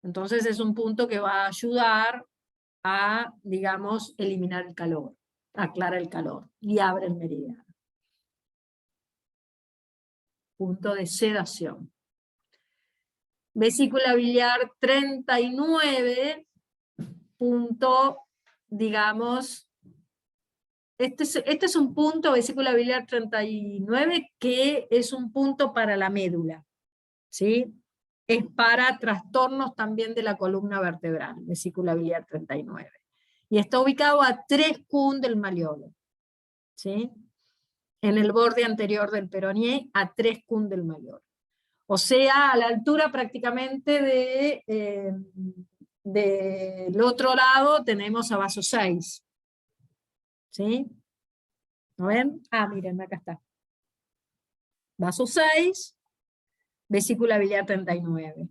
Entonces es un punto que va a ayudar a, digamos, eliminar el calor, aclara el calor y abre el meridiano. Punto de sedación. Vesícula biliar 39, punto, digamos, este es un punto, vesícula biliar 39, que es un punto para la médula, ¿sí? Es para trastornos también de la columna vertebral, vesícula biliar 39. Y está ubicado a 3 cum del malleolo, ¿sí? En el borde anterior del peroné, a 3 cum del malleolo. O sea, a la altura prácticamente del otro lado tenemos a vaso 6. ¿Sí? ¿No ven? Ah, miren, acá está. Vaso 6, vesícula biliar 39.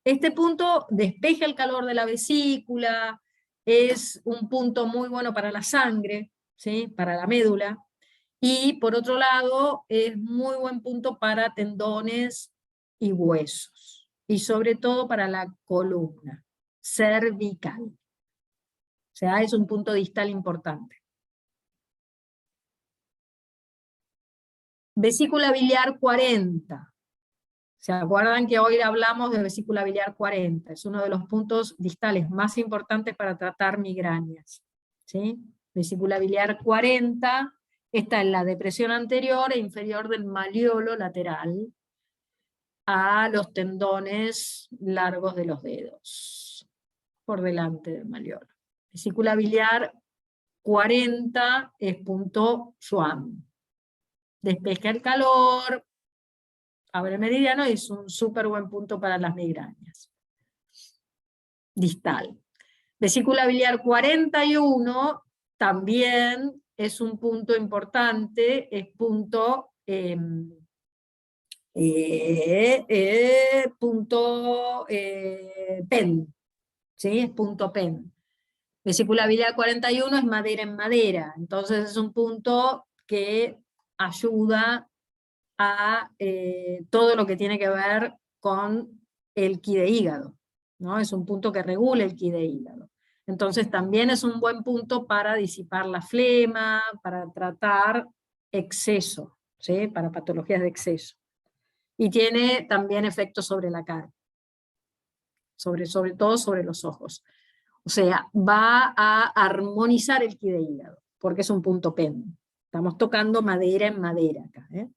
Este punto despeja el calor de la vesícula, es un punto muy bueno para la sangre, ¿sí? Para la médula, y por otro lado es muy buen punto para tendones y huesos, y sobre todo para la columna cervical. O sea, es un punto distal importante. Vesícula biliar 40. ¿Se acuerdan que hoy hablamos de vesícula biliar 40? Es uno de los puntos distales más importantes para tratar migrañas. ¿Sí? Vesícula biliar 40 está en la depresión anterior e inferior del malleolo lateral a los tendones largos de los dedos, por delante del malleolo. Vesícula biliar 40 es punto Schwann. Despeja el calor, abre el meridiano y es un súper buen punto para las migrañas. Distal. Vesícula biliar 41 también es un punto importante, es punto, PEN. ¿Sí? Es punto PEN. Vesícula biliar 41 es madera en madera, entonces es un punto que ayuda a todo lo que tiene que ver con el ki de hígado, ¿no? Es un punto que regula el ki de hígado. Entonces también es un buen punto para disipar la flema, para tratar exceso ¿sí? Para patologías de exceso. Y tiene también efectos sobre la cara, sobre todo sobre los ojos. O sea, va a armonizar el ki de hígado, porque es un punto pen. Estamos tocando madera en madera acá, ¿eh?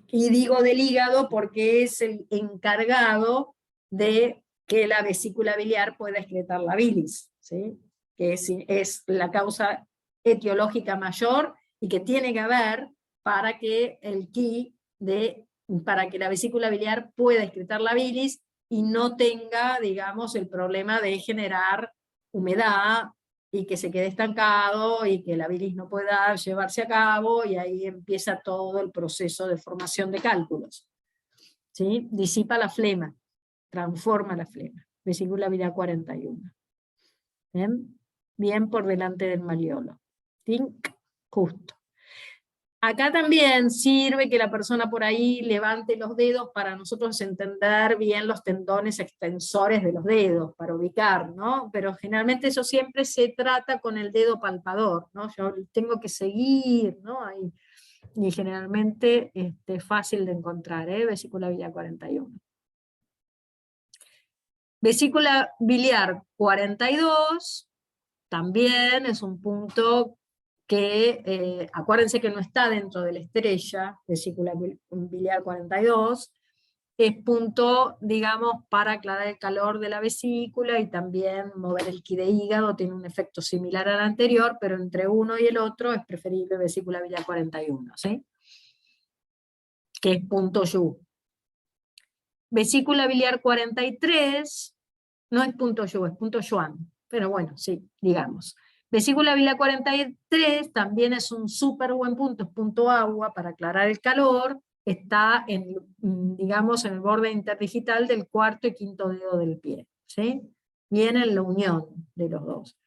Y digo del hígado porque es el encargado de que la vesícula biliar pueda excretar la bilis, ¿sí? Que es la causa etiológica mayor y que tiene que haber para que el ki para que la vesícula biliar pueda excretar la bilis y no tenga, digamos, el problema de generar humedad y que se quede estancado y que la bilis no pueda llevarse a cabo, y ahí empieza todo el proceso de formación de cálculos, ¿sí? Disipa la flema, transforma la flema. Vesícula biliar 41. ¿Bien? Bien por delante del maliolo. ¿Tink? Justo. Acá también sirve que la persona por ahí levante los dedos para nosotros entender bien los tendones extensores de los dedos, para ubicar, ¿no? Pero generalmente eso siempre se trata con el dedo palpador, ¿no? Yo tengo que seguir, ¿no? Ahí. Y generalmente es fácil de encontrar, ¿eh? Vesícula biliar 41. Vesícula biliar 42 también es un punto que, acuérdense que no está dentro de la estrella, vesícula biliar 42, es punto, digamos, para aclarar el calor de la vesícula y también mover el ki de hígado, tiene un efecto similar al anterior, pero entre uno y el otro es preferible vesícula biliar 41, ¿sí? Que es punto yu. Vesícula biliar 43, no es punto yu, es punto yuan, pero bueno, sí, digamos. Vesícula biliar 43 también es un súper buen punto, es punto agua para aclarar el calor, está digamos, en el borde interdigital del cuarto y quinto dedo del pie, ¿sí? Viene en la unión de los dos.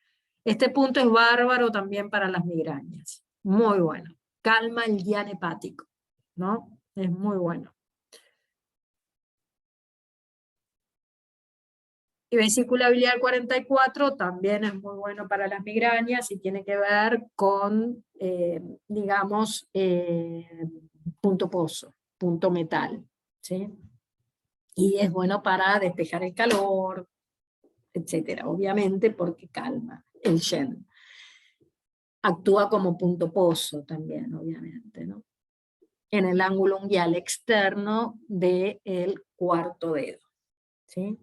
Este punto es bárbaro también para las migrañas, muy bueno. Calma el yan hepático, ¿no? Es muy bueno. Y vesícula biliar 44 también es muy bueno para las migrañas y tiene que ver con, digamos, punto pozo, punto metal, ¿sí? Y es bueno para despejar el calor, etcétera, obviamente porque calma el yen. Actúa como punto pozo también, obviamente, ¿no? En el ángulo unguial externo del cuarto dedo, ¿sí?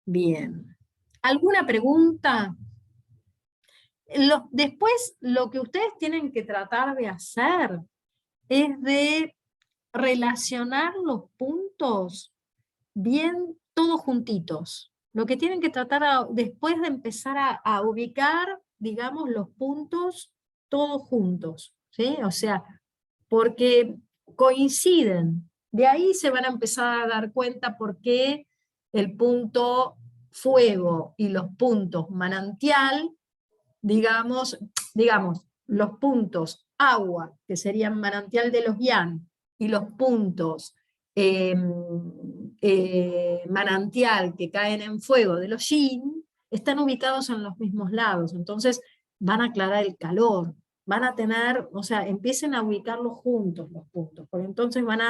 Bien. ¿Alguna pregunta? Después, lo que ustedes tienen que tratar de hacer es de relacionar los puntos bien todos juntitos. Lo que tienen que tratar después de empezar a ubicar, digamos, los puntos todos juntos, ¿sí? O sea, porque coinciden. De ahí se van a empezar a dar cuenta por qué el punto fuego y los puntos manantial, digamos, los puntos agua, que serían manantial de los yang, y los puntos manantial que caen en fuego de los yin, están ubicados en los mismos lados, entonces van a aclarar el calor, van a tener, o sea, empiecen a ubicarlos juntos los puntos, porque entonces van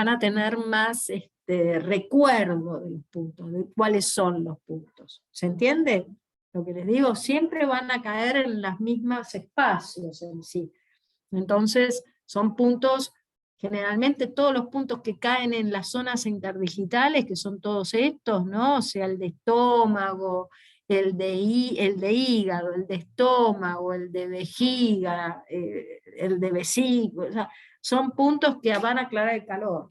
a tener más recuerdo de los puntos, de cuáles son los puntos. ¿Se entiende? Lo que les digo, siempre van a caer en los mismos espacios en sí. Entonces, son puntos, generalmente todos los puntos que caen en las zonas interdigitales, que son todos estos, ¿no? O sea, el de estómago, el de hígado, el de estómago, el de vejiga, el de vesícula, o sea, son puntos que van a aclarar el calor.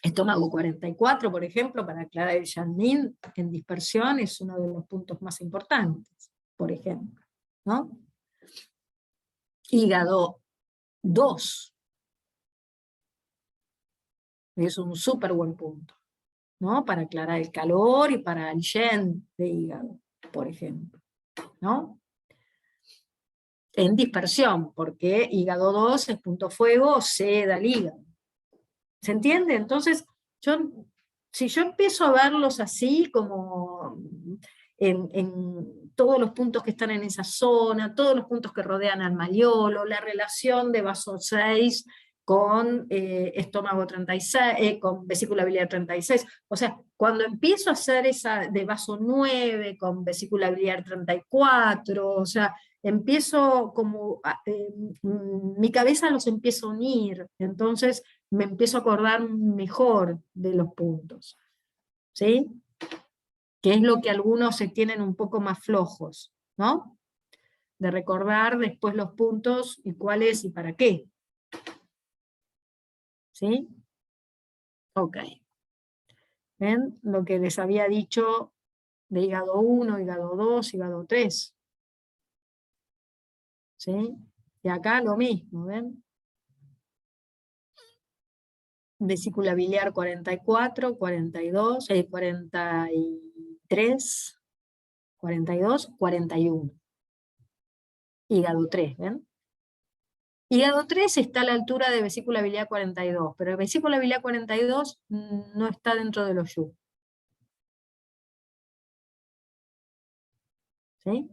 Estómago 44, por ejemplo, para aclarar el Yanmin en dispersión, es uno de los puntos más importantes, por ejemplo, ¿no? Hígado 2 es un súper buen punto, ¿no? Para aclarar el calor y para el yen de hígado, por ejemplo, ¿no? En dispersión, porque hígado 2 es punto fuego, se da el hígado. ¿Se entiende? Entonces, si yo empiezo a verlos así, como en todos los puntos que están en esa zona, todos los puntos que rodean al maliolo, la relación de vaso 6 con estómago 36, con vesícula biliar 36. O sea, cuando empiezo a hacer esa de vaso 9 con vesícula biliar 34, o sea, empiezo como, mi cabeza los empiezo a unir, entonces me empiezo a acordar mejor de los puntos, ¿sí? Que es lo que algunos se tienen un poco más flojos, ¿no? De recordar después los puntos y cuáles y para qué. ¿Sí? Ok. ¿Ven? Lo que les había dicho de hígado 1, hígado 2, hígado 3. ¿Sí? Y acá lo mismo, ¿ven? Vesícula biliar 44, 42, 43, 42, 41. Hígado 3, ¿ven? Hígado 3 está a la altura de vesícula biliar 42, pero vesícula biliar 42 no está dentro de los YU. ¿Sí?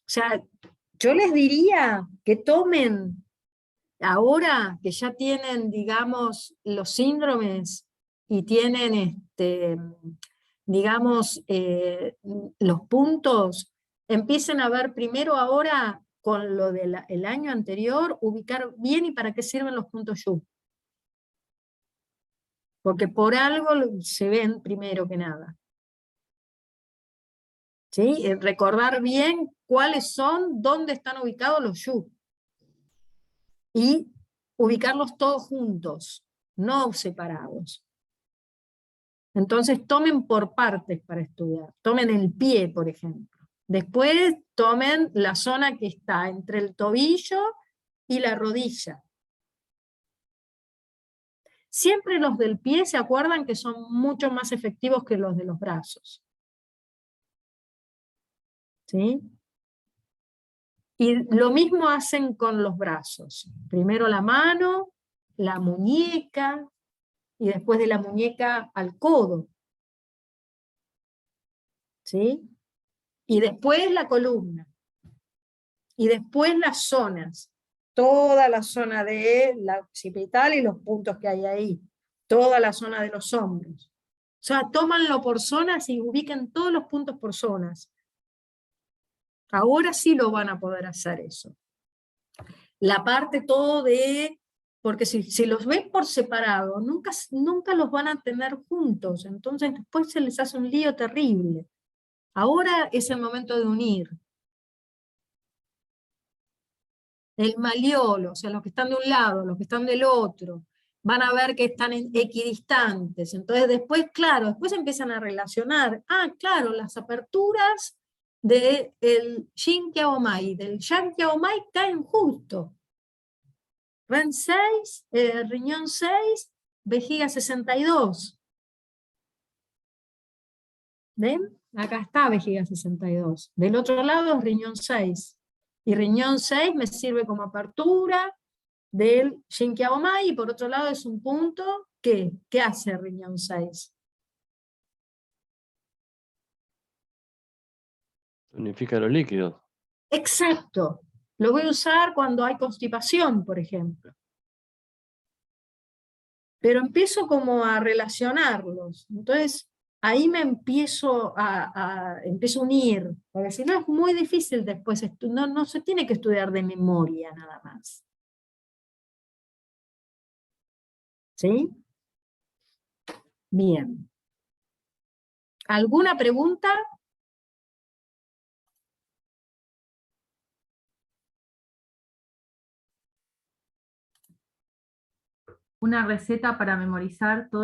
O sea, yo les diría que tomen, ahora que ya tienen, digamos, los síndromes y tienen, digamos, los puntos, empiecen a ver primero ahora con lo del año anterior, ubicar bien y para qué sirven los puntos YU. Porque por algo se ven primero que nada. ¿Sí? Recordar bien cuáles son, dónde están ubicados los YU. Y ubicarlos todos juntos, no separados. Entonces tomen por partes para estudiar. Tomen el pie, por ejemplo. Después tomen la zona que está entre el tobillo y la rodilla. Siempre los del pie se acuerdan que son mucho más efectivos que los de los brazos. ¿Sí? Y lo mismo hacen con los brazos. Primero la mano, la muñeca, y después de la muñeca al codo. ¿Sí? Y después la columna. Y después las zonas. Toda la zona de la occipital y los puntos que hay ahí. Toda la zona de los hombros. O sea, tómanlo por zonas y ubiquen todos los puntos por zonas. Ahora sí lo van a poder hacer eso. La parte todo de, porque si los ven por separado, nunca los van a tener juntos, entonces después se les hace un lío terrible. Ahora es el momento de unir. El maliolo, o sea, los que están de un lado, los que están del otro, van a ver que están equidistantes, entonces después, claro, después empiezan a relacionar, claro, las aperturas del Yin Kiaomai, del Yang Kiaomai caen justo. REN 6, riñón 6, vejiga 62. ¿Ven? Acá está vejiga 62. Del otro lado es riñón 6. Y riñón 6 me sirve como apertura del Yin Kiaomai, y por otro lado es un punto que, ¿qué hace riñón 6? Unifica los líquidos. Exacto. Lo voy a usar cuando hay constipación, por ejemplo. Pero empiezo como a relacionarlos. Entonces, ahí me empiezo a unir, porque si no es muy difícil después, no se tiene que estudiar de memoria nada más. ¿Sí? Bien. ¿Alguna pregunta? Una receta para memorizar todo